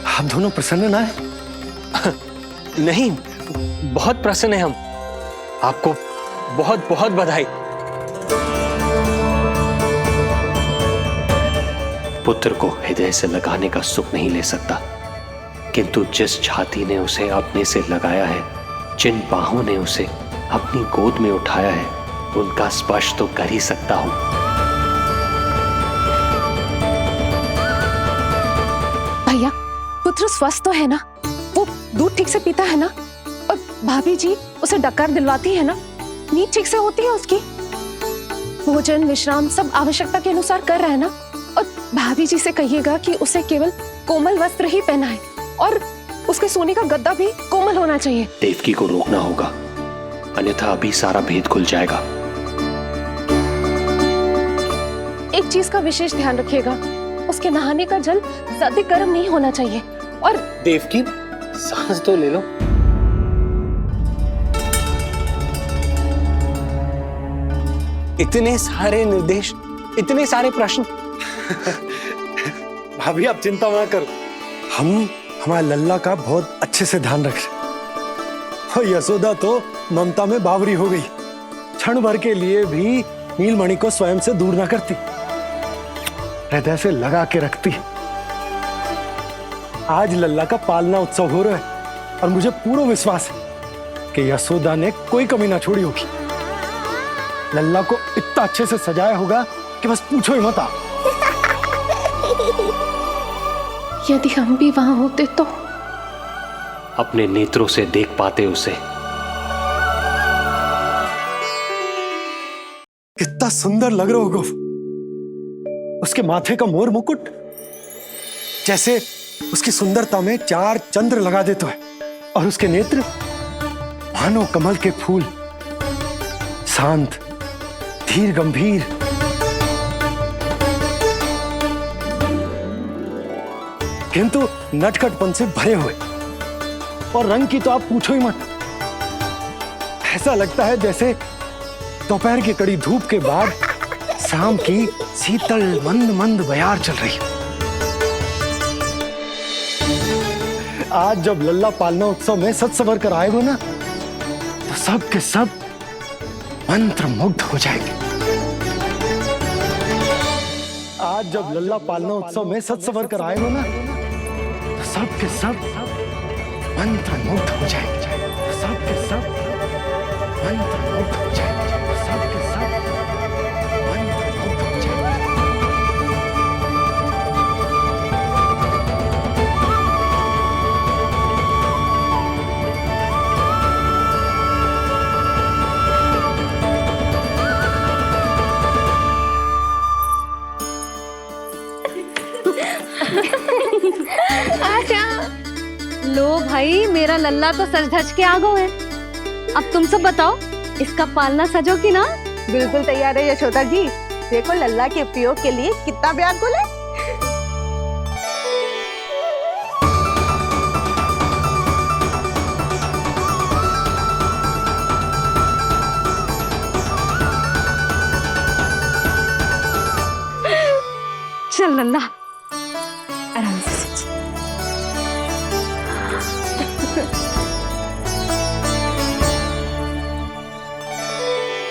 आप दोनों प्रसन्न ना है? नहीं, बहुत प्रसन्न है हम। आपको बहुत बहुत बधाई। पुत्र को हृदय से लगाने का सुख नहीं ले सकता, किंतु जिस छाती ने उसे अपने से लगाया है, जिन बाहों ने उसे अपनी गोद में उठाया है, उनका स्पर्श तो कर ही सकता हूं। भैया, पुत्र स्वस्थ तो है ना? वो दूध ठीक से पीता है ना? और भाभी जी उसे डकार दिलवाती है ना? नींद ठीक से होती है उसकी? भोजन विश्राम सब आवश्यकता के अनुसार कर रहा है ना? और भाभी जी से कहिएगा कि उसे केवल कोमल वस्त्र ही पहनाए और उसके सोने का गद्दा भी कोमल होना चाहिए। देवकी को रोकना होगा, अन्यथा अभी सारा भेद खुल जाएगा। एक चीज का विशेष ध्यान रखिएगा, उसके नहाने का जल ज्यादा गर्म नहीं होना चाहिए। और देवकी, सांस तो ले लो। इतने सारे निर्देश, इतने सारे प्रश्न। भाभी आप चिंता ना करो, हम हमारे लल्ला का बहुत अच्छे से ध्यान रख रहे। और यशोदा तो ममता में बावरी हो गई, क्षण भर के लिए भी नीलमणि को स्वयं से दूर ना करती, हृदय से लगा के रखती। आज लल्ला का पालना उत्सव हो रहा है और मुझे पूरा विश्वास है कि यशोदा ने कोई कमी ना छोड़ी होगी। लल्ला को इतना अच्छे से सजाया होगा कि बस पूछो ही मत। यदि हम भी वहां होते तो अपने नेत्रों से देख पाते उसे। कितना सुंदर लग रहा होगा उसके माथे का मोर मुकुट, जैसे उसकी सुंदरता में 4 चंद्र लगा देता है। और उसके नेत्र मानो कमल के फूल, शांत, धीर, गंभीर। किंतु नटखटपन से भरे हुए, और रंग की तो आप पूछो ही मत। ऐसा लगता है जैसे दोपहर की कड़ी धूप के बाद शाम की शीतल मंद मंद बयार चल रही है। आज जब लल्ला पालना उत्सव में सज सवर कर आएगा ना, तो सब के सब मंत्र मुग्ध हो जाएंगे। आज जब लल्ला पालना उत्सव में सज सवर कर आएगा ना, तो सब के सब मंत्र मुग्ध हो जाएंगे। सब के सब मंत्र मुग्ध हो जाएंगे। सब के सब मंत्र मुग्ध हो जाएंगे। लो भाई, मेरा लल्ला तो सज धज के आ गए है। अब तुम सब बताओ, इसका पालना सजो कि ना? बिल्कुल तैयार है यशोदा जी। देखो लल्ला के उपयोग के लिए कितना व्याकुल है। चल लल्ला, आराम से।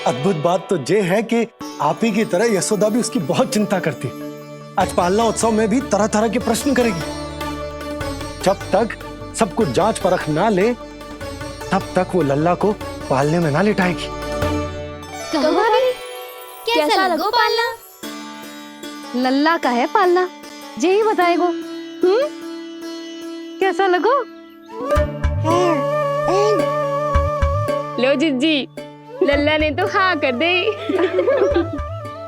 अद्भुत बात तो ये है कि आप ही की तरह यशोदा भी उसकी बहुत चिंता करती। आज पालना उत्सव में भी तरह तरह के प्रश्न करेगी। जब तक सब कुछ जांच परख ना ले, तब तक वो लल्ला को पालने में ना लिटाएगी। कैसा लगो पालना? लल्ला का है पालना, जे ही बताएगो। कैसा लगो? लो जिज्जी, लल्ला ने तो हाँ कर दे।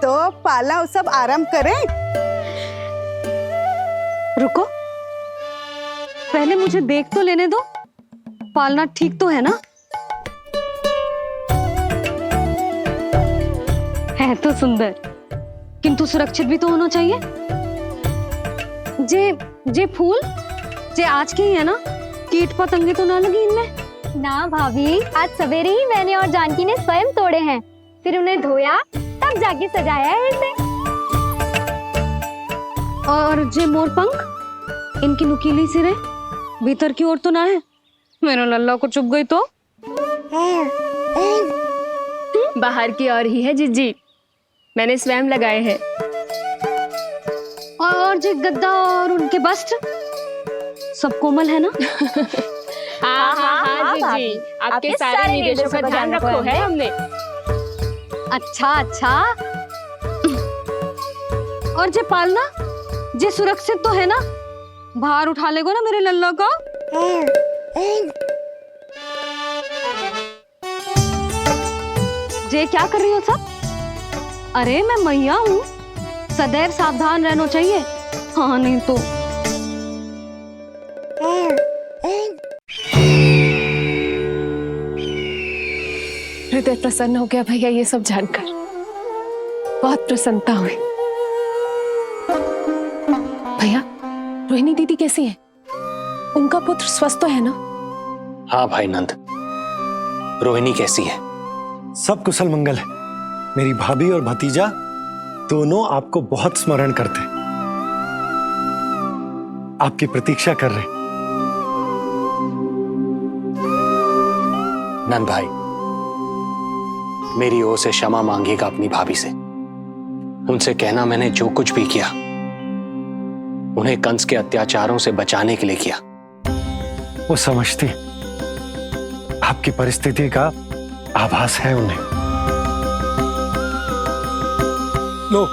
तो पालना उत्सव आरंभ करें। रुको, पहले मुझे देख तो लेने दो, पालना ठीक तो है ना? है तो सुंदर, किंतु सुरक्षित भी तो होना चाहिए। जे फूल जे आज के ही है ना, कीट पतंगे तो ना लगी इनमें? ना भाभी, आज सवेरे ही मैंने और जानकी ने स्वयं तोड़े हैं, फिर उन्हें धोया, तब जाके सजाया है इसे। और जे मोर पंख, इनकी नुकीली सिरे भीतर की ओर तो ना है? मेरा लल्ला को चुभ गई तो? बाहर की ओर ही है जिज्जी, मैंने स्वयं लगाए हैं। और जे गद्दा और उनके वस्त्र सब कोमल है ना? हाँ हाँ हाँ जिज्जी, आपके सारे निर्देशों का ध्यान रखो है हमने। अच्छा अच्छा। और जे पालना, जे सुरक्षित तो है ना? बाहर उठा लेगो ना मेरे लल्ला को? जे क्या कर रही हो सब? अरे मैं मैया हूँ, सदैव सावधान रहना चाहिए। हाँ नहीं तो प्रसन्न हो गया भैया ये सब जानकर, बहुत प्रसन्नता हुई। भैया, रोहिणी दीदी कैसी है? उनका पुत्र स्वस्थ तो है ना? हाँ भाई नंद, रोहिणी कैसी है? सब कुशल मंगल है। मेरी भाभी और भतीजा दोनों आपको बहुत स्मरण करते हैं, आपकी प्रतीक्षा कर रहे। नंद भाई, मेरी ओर से क्षमा मांगिएगा अपनी भाभी से। उनसे कहना मैंने जो कुछ भी किया उन्हें कंस के अत्याचारों से बचाने के लिए किया। वो समझती आपकी परिस्थिति का आभास है उन्हें। लो,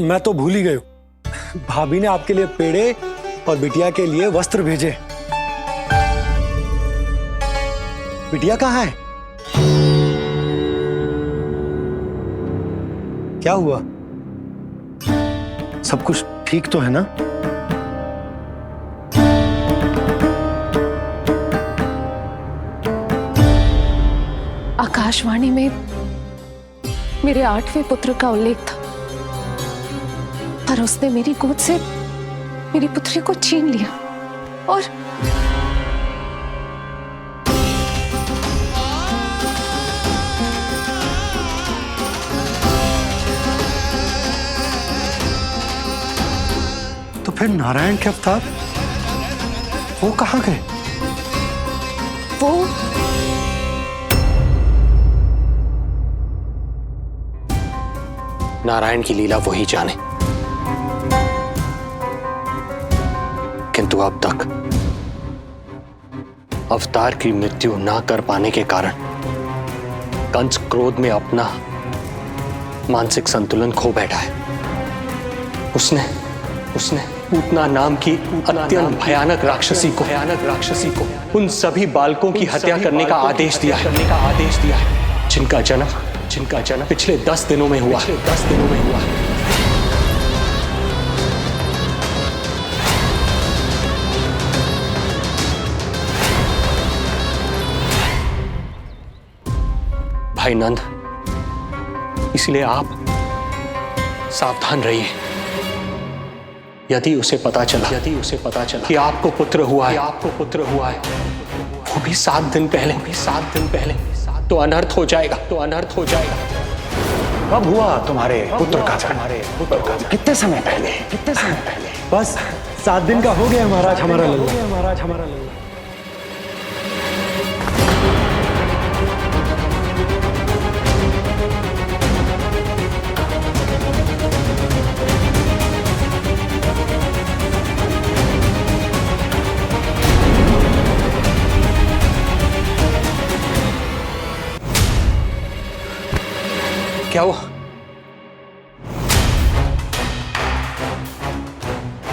मैं तो भूल ही गई हूं। भाभी ने आपके लिए पेड़े और बिटिया के लिए वस्त्र भेजे। बिटिया कहाँ है? क्या हुआ? सब कुछ ठीक तो है ना? आकाशवाणी में मेरे 8वें पुत्र का उल्लेख था, पर उसने मेरी गोद से मेरी पुत्री को छीन लिया और तो फिर नारायण के अवतार वो कहाँ गए? वो नारायण की लीला वही जाने, किंतु अब तक अवतार की मृत्यु ना कर पाने के कारण कंस क्रोध में अपना मानसिक संतुलन खो बैठा है। उसने पूतना नाम की अत्यंत भयानक राक्षसी को उन सभी बालकों की हत्या करने का आदेश दिया है, जिनका जन्म पिछले 10 दिनों में हुआ। भाई नंद, इसलिए आप सावधान रहिए। यदि उसे पता चला कि आपको पुत्र हुआ है, वो भी 7 दिन पहले, तो अनर्थ हो जाएगा। कब हुआ तुम्हारे पुत्र का जन्म? कितने समय पहले? बस 7 दिन का हो गया महाराज हमारा लल्ला। क्या हुआ?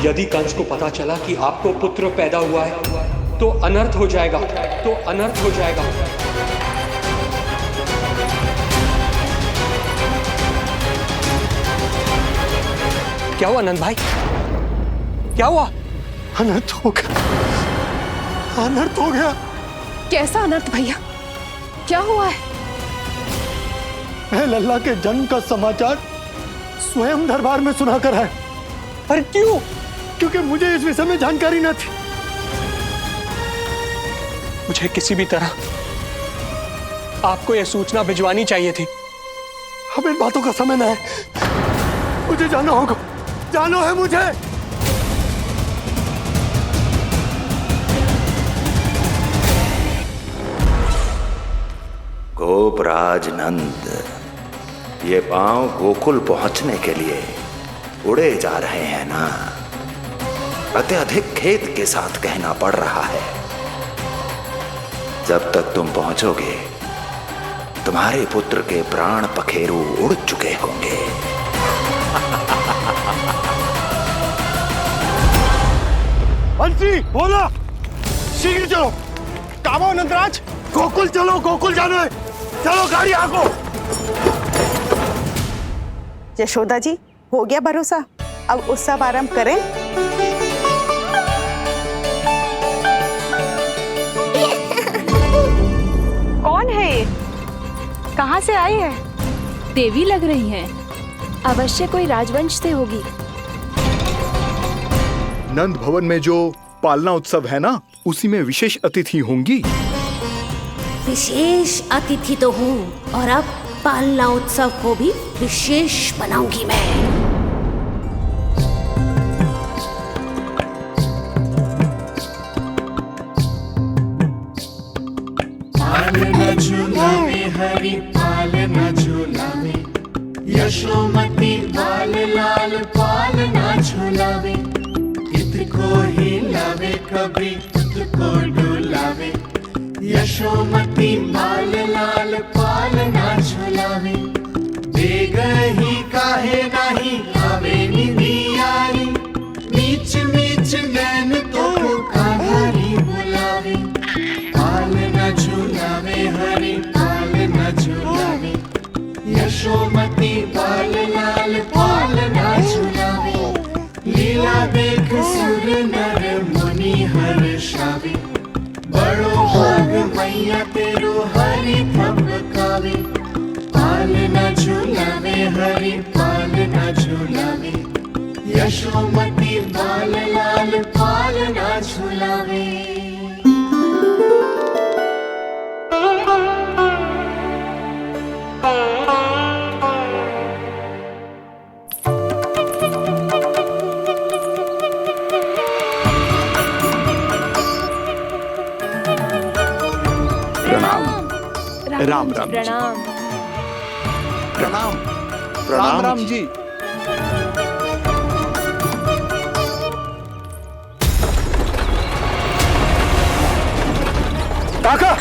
यदि कंस को पता चला कि आपको पुत्र पैदा हुआ है तो अनर्थ हो जाएगा। क्या हुआ नंद भाई? क्या हुआ? अनर्थ हो गया। कैसा अनर्थ भैया? क्या हुआ है? मैं लल्ला के जन्म का समाचार स्वयं दरबार में सुनाकर आया। अरे क्यों? क्योंकि मुझे इस विषय में जानकारी न थी। मुझे किसी भी तरह आपको यह सूचना भिजवानी चाहिए थी। अब इन बातों का समय न है, मुझे जाना होगा। जाना है मुझे। गोपराज नंद, ये पांव गोकुल पहुंचने के लिए उड़े जा रहे हैं ना? अत्यधिक खेद के साथ कहना पड़ रहा है। जब तक तुम पहुंचोगे तुम्हारे पुत्र के प्राण पखेरु उड़ चुके होंगे। बंसी बोला, शीघ्र चलो। कामो नंदराज, गोकुल चलो, गोकुल जाना है। चलो गाड़ी आगो। यशोदा जी, हो गया भरोसा, अब उत्सव आरंभ करें। कौन है ये? कहाँ से आई है? देवी लग रही हैं। अवश्य कोई राजवंश से होगी। नंद भवन में जो पालना उत्सव है ना, उसी में विशेष अतिथि होंगी। विशेष अतिथि तो हूँ, और अब पालना उत्सव को भी विशेष बनाऊंगी मैं। पालना झूलावे हरि पालना झूलावे, यशोमती बाल लाल पालना झूलावे। हित को हिलावे कभी खुद को डुलावे, यशोमती बाल लाल पालना झूलावे। देग ही काहे नाही आवे निधियारी, नीच नीच नैन तो कान्हारी बुलावे। पालना झूलावे हरि पालना झूलावे, यशोमती बाल लाल पालना झूलावे। लीला देख सुर नर मुनि हर्षावे, बड़ो भाग मैया तेरो हरि थपकावे। पालना झूलावे हरि पालना झूलावे, यशोमती बाल लाल पालना झूलावे। राम राम जी। प्रणाम। प्रणाम प्रणाम राम जी। काका,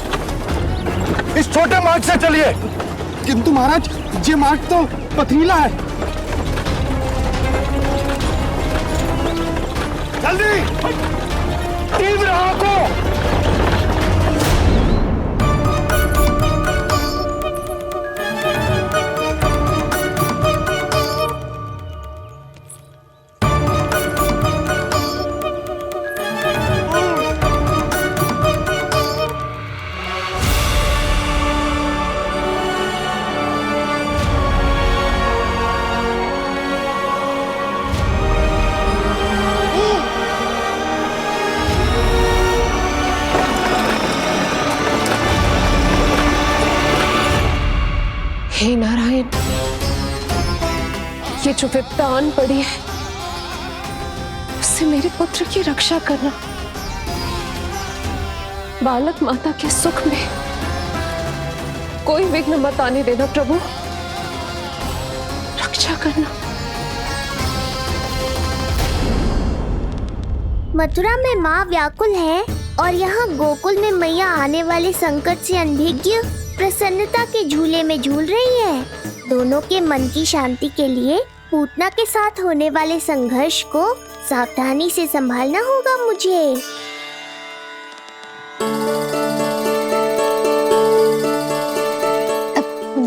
इस छोटे मार्ग से चलिए। किंतु महाराज, ये मार्ग तो पथरीला है। जल्दी तीव्र आंखों। हे नारायण, ये जो विपदा आन पड़ी है, उससे मेरे पुत्र की रक्षा करना। बालक माता के सुख में कोई विघ्न मत आने देना प्रभु। रक्षा करना। मथुरा में माँ व्याकुल है और यहाँ गोकुल में मैया आने वाले संकट से अनभिज्ञ प्रसन्नता के झूले में झूल रही है। दोनों के मन की शांति के लिए पूतना के साथ होने वाले संघर्ष को सावधानी से संभालना होगा मुझे।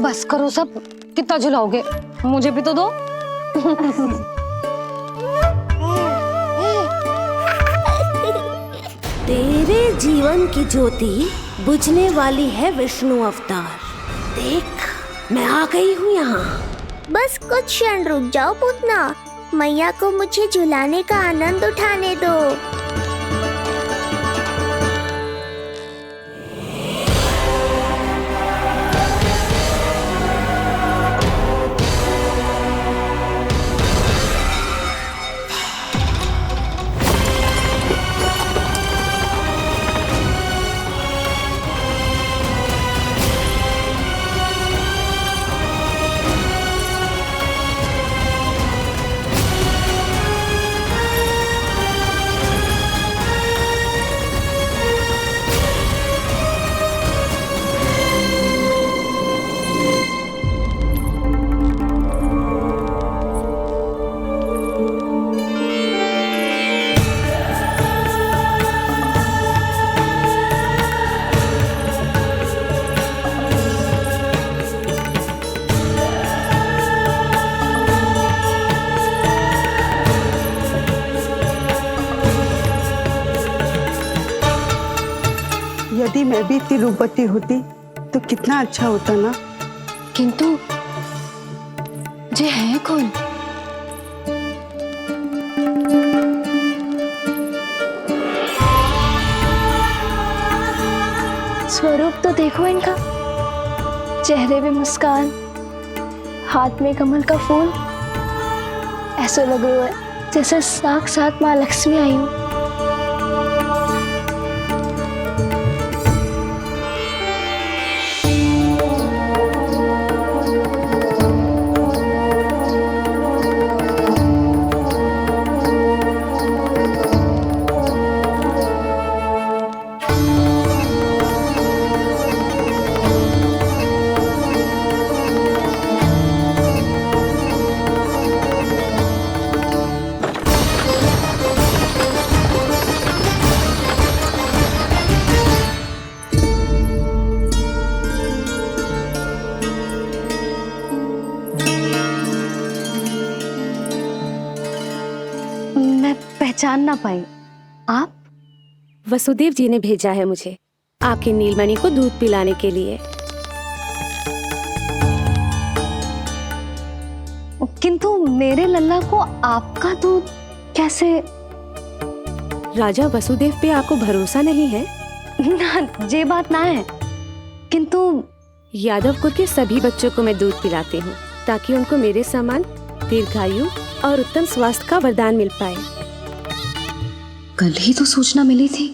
बस करो सब, कितना झुलाओगे? मुझे भी तो दो। तेरे जीवन की ज्योति बुझने वाली है विष्णु अवतार। देख, मैं आ गई हूँ यहाँ। बस कुछ क्षण रुक जाओ पूतना, मैया को मुझे झुलाने का आनंद उठाने दो। यदि मैं भी तिरुपति होती तो कितना अच्छा होता ना। किंतु जे है कौन? स्वरूप तो देखो इनका, चेहरे पे मुस्कान, हाथ में कमल का फूल, ऐसा लग रहा है जैसे साक्षात माँ लक्ष्मी आई हो। पहचान ना पाई। आप? वसुदेव जी ने भेजा है मुझे आपकी नीलमणि को दूध पिलाने के लिए। किंतु मेरे लल्ला को आपका दूध कैसे? राजा वसुदेव पे आपको भरोसा नहीं है? ना, ये बात ना है, किंतु यादव कुल के सभी बच्चों को मैं दूध पिलाती हूँ ताकि उनको मेरे समान दीर्घायु और उत्तम स्वास्थ्य का वरदान मिल पाए। कल ही तो सूचना मिली थी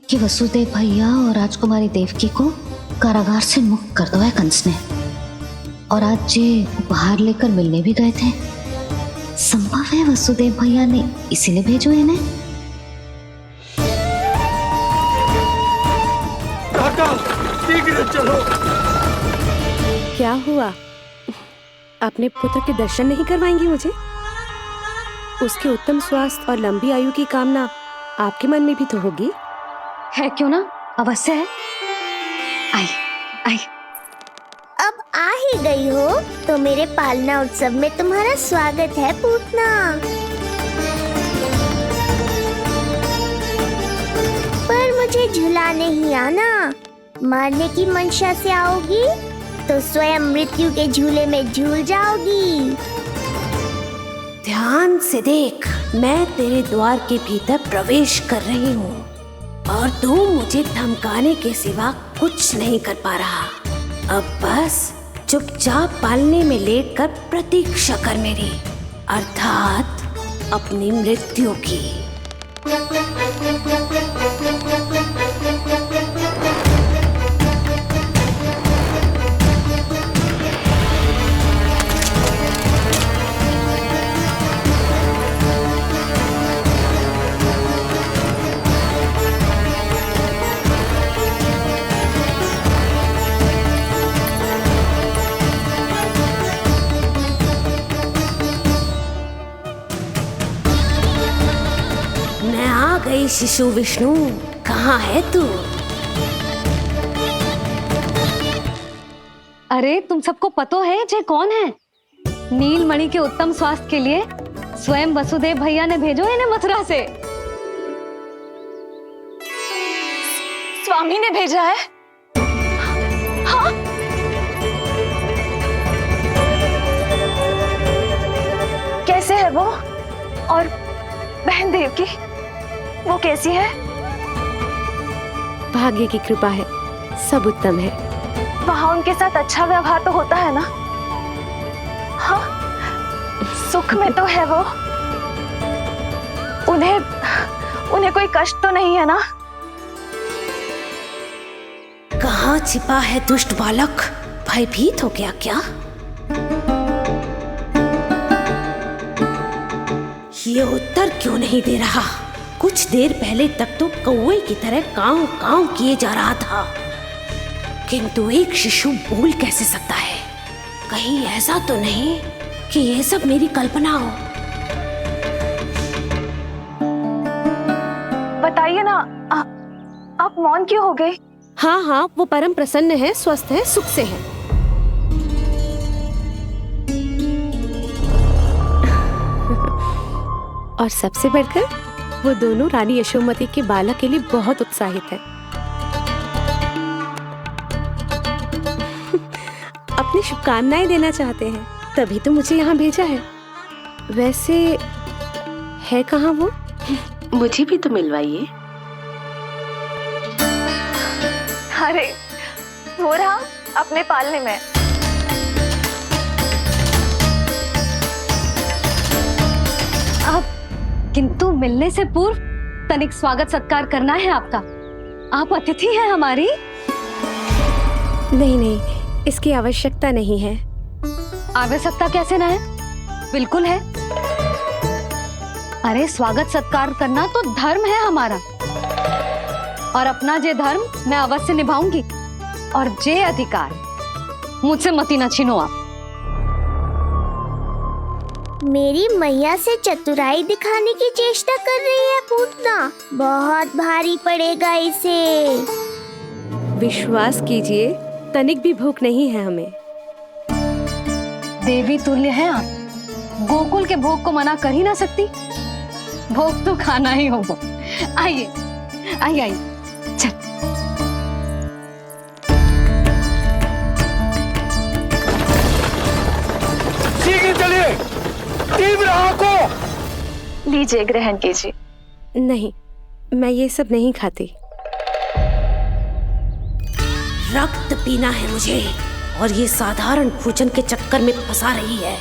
कि वसुदेव भैया और राजकुमारी देवकी को कारागार से मुक्त कर दो है कंस ने, और आज ये उपहार लेकर मिलने भी गए थे। संभव है वसुदेव भैया ने इसीलिए भेजो इन्हें। काका, शीघ्र चलो। क्या हुआ? अपने पुत्र के दर्शन नहीं करवाएंगी मुझे? उसके उत्तम स्वास्थ्य और लंबी आयु की कामना आपके मन में भी तो होगी। है क्यों ना, अवश्य है। आई आई। अब आ ही गई हो तो मेरे पालना उत्सव में तुम्हारा स्वागत है पूतना। पर मुझे झुलाने ही आना, मारने की मंशा से आओगी तो स्वयं मृत्यु के झूले में झूल जाओगी। ध्यान से देख, मैं तेरे द्वार के भीतर प्रवेश कर रही हूँ और तू मुझे धमकाने के सिवा कुछ नहीं कर पा रहा। अब बस चुपचाप पालने में लेटकर प्रतीक्षा कर मेरी, अर्थात अपनी मृत्यु की। गई शिशु विष्णु, कहाँ है तू? अरे तुम सबको पतो है जे कौन है? नीलमणि के उत्तम स्वास्थ्य के लिए स्वयं वसुदेव भैया ने भेजो इन्हें मथुरा से। स्वामी ने भेजा है? हाँ? कैसे है वो? और बहन देवकी, वो कैसी है? भाग्य की कृपा है, सब उत्तम है। वहाँ उनके साथ अच्छा व्यवहार तो होता है ना? हाँ, सुख में तो है वो। उन्हें कोई कष्ट तो नहीं है ना? कहाँ छिपा है दुष्ट बालक? भयभीत हो गया क्या? ये उत्तर क्यों नहीं दे रहा? कुछ देर पहले तक तो कौवे की तरह कांव कांव किए जा रहा था, किंतु एक शिशु बोल कैसे सकता है? कहीं ऐसा तो नहीं कि ये सब मेरी कल्पना हो? बताइए ना, आप मौन क्यों हो गए? हाँ हाँ, वो परम प्रसन्न है, स्वस्थ है, सुख से है। और सबसे बढ़कर वो दोनों रानी यशोमती के बालक के लिए बहुत उत्साहित है। अब अपनी शुभकामनाएं देना चाहते हैं, तभी तो मुझे यहाँ भेजा है। वैसे है कहाँ वो? मुझे भी तो मिलवाइए। अरे वो रहा अपने पालने में। किंतु मिलने से पूर्व तनिक स्वागत सत्कार करना है आपका। आप अतिथि हैं हमारी। नहीं नहीं, इसकी आवश्यकता नहीं है। आवश्यकता कैसे ना है? बिल्कुल है। अरे स्वागत सत्कार करना तो धर्म है हमारा, और अपना जे धर्म मैं अवश्य निभाऊंगी, और जे अधिकार मुझसे मती न छीनो आप। मेरी मैया से चतुराई दिखाने की चेष्टा कर रही है पूतना। बहुत भारी पड़ेगा इसे। विश्वास कीजिए, तनिक भी भूख नहीं है हमें। देवी तुल्य है आप, गोकुल के भोग को मना कर ही ना सकती। भोग तो खाना ही होगा। आइए आइए आइए, चल। शीघ्र चलिए, तीव्र को लीजिए, ग्रहण कीजिए। नहीं, मैं ये सब नहीं खाती। रक्त पीना है मुझे, और ये साधारण भोजन के चक्कर में फंसा रही है।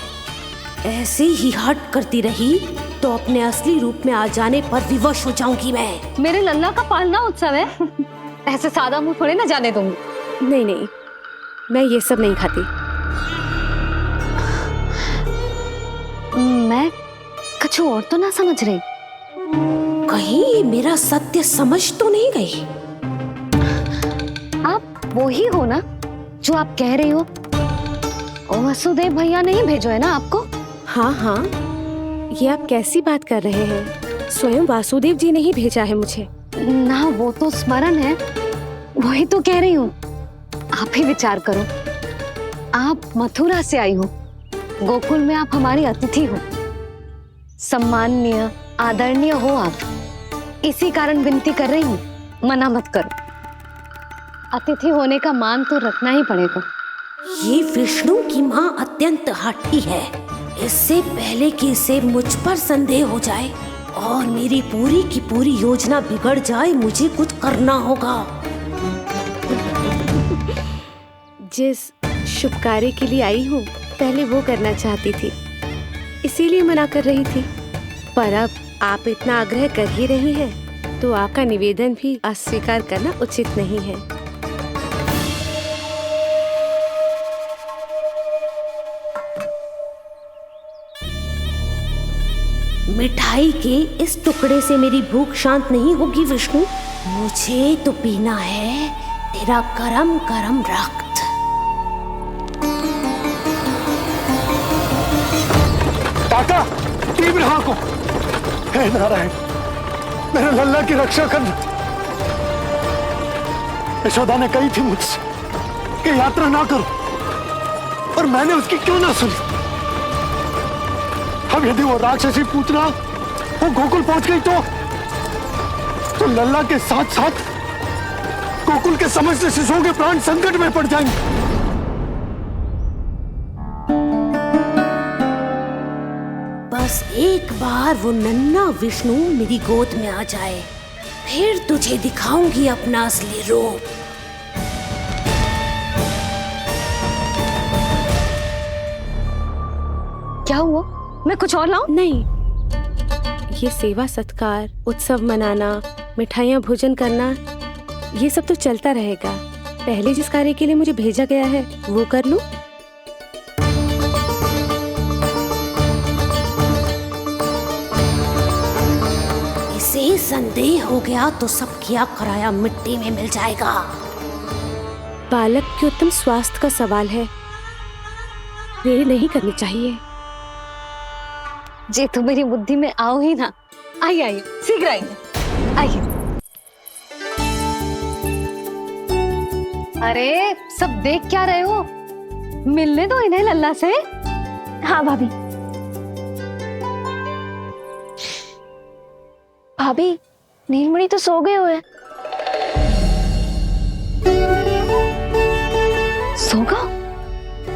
ऐसे ही हट करती रही तो अपने असली रूप में आ जाने पर विवश हो जाऊंगी मैं। मेरे लल्ला का पालना उत्सव है, ऐसे सादा मुंह थोड़े ना जाने दूंगी। नहीं नहीं, मैं ये सब नहीं खाती। मैं कुछ और तो ना समझ रही। कहीं ये मेरा सत्य समझ तो नहीं गई? आप वो ही हो ना जो आप कह रही हो? ओ वसुदेव भैया ने ही भेजो है ना आपको? हाँ हाँ, ये आप कैसी बात कर रहे हैं? स्वयं वासुदेव जी ने ही भेजा है मुझे। ना वो तो स्मरण है, वही तो कह रही हूँ। आप ही विचार करो, आप मथुरा से आई हो, गोकुल में आप हमारी अतिथि हो, सम्माननीय आदरणीय हो आप। इसी कारण विनती कर रही हूँ, मना मत करो। अतिथि होने का मान तो रखना ही पड़ेगा। ये विष्णु की माँ अत्यंत हठी है। इससे पहले कि इसे मुझ पर संदेह हो जाए और मेरी पूरी की पूरी योजना बिगड़ जाए, मुझे कुछ करना होगा। जिस शुभ कार्य के लिए आई हूँ, पहले वो करना चाहती थी, इसीलिए मना कर रही थी। पर अब आप इतना आग्रह कर ही रही हैं, तो आपका निवेदन भी अस्वीकार करना उचित नहीं है। मिठाई के इस टुकड़े से मेरी भूख शांत नहीं होगी विष्णु। मुझे तो पीना है तेरा गरम गरम रक्त। काका, तीव्र हाँ को। हे नारायण, मेरे लल्ला की रक्षा करना। यशोदा ने कही थी मुझसे कि यात्रा ना करो, और मैंने उसकी क्यों ना सुनी। अब यदि वो राक्षसी पूतना वो गोकुल पहुंच गई तो लल्ला के साथ साथ गोकुल के समस्त शिशुओं के प्राण संकट में पड़ जाएंगे। बस एक बार वो नन्हा विष्णु मेरी गोद में आ जाए, फिर तुझे दिखाऊंगी अपना असली रूप। क्या हुआ? मैं कुछ और लाऊं? नहीं, ये सेवा सत्कार, उत्सव मनाना, मिठाइयाँ भोजन करना, ये सब तो चलता रहेगा। पहले जिस कार्य के लिए मुझे भेजा गया है वो कर लूं। इसे संदेह हो गया तो सब किया कराया मिट्टी में मिल जाएगा। बालक के उत्तम स्वास्थ्य का सवाल है, देरी नहीं करनी चाहिए। जे तो मेरी बुद्धि में आओ ही ना। आइए आइए, शीघ्र आइए, आइए। अरे सब देख क्या रहे हो? मिलने दो इन्हें लल्ला से। हाँ भाभी। भाभी, नीलमणि तो सो गए हुए। सो गया?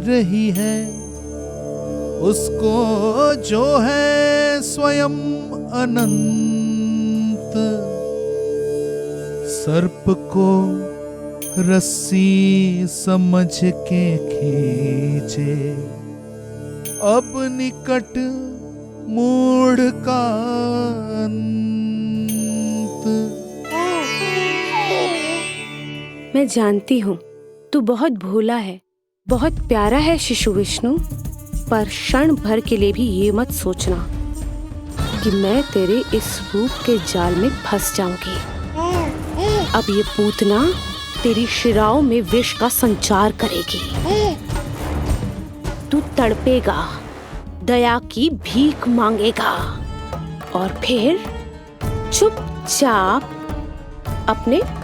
रही है, उसको जो है स्वयं अनंत। सर्प को रस्सी समझ के खींचे, अब निकट मूढ़ का अंत। मैं जानती हूँ तू बहुत भोला है, बहुत प्यारा है शिशु विष्णु, पर क्षण भर के लिए भी ये मत सोचना कि मैं तेरे इस रूप के जाल में फंस जाऊंगी। अब ये पूतना तेरी शिराओं में विष का संचार करेगी। तू तड़पेगा, दया की भीख मांगेगा और फिर चुपचाप अपने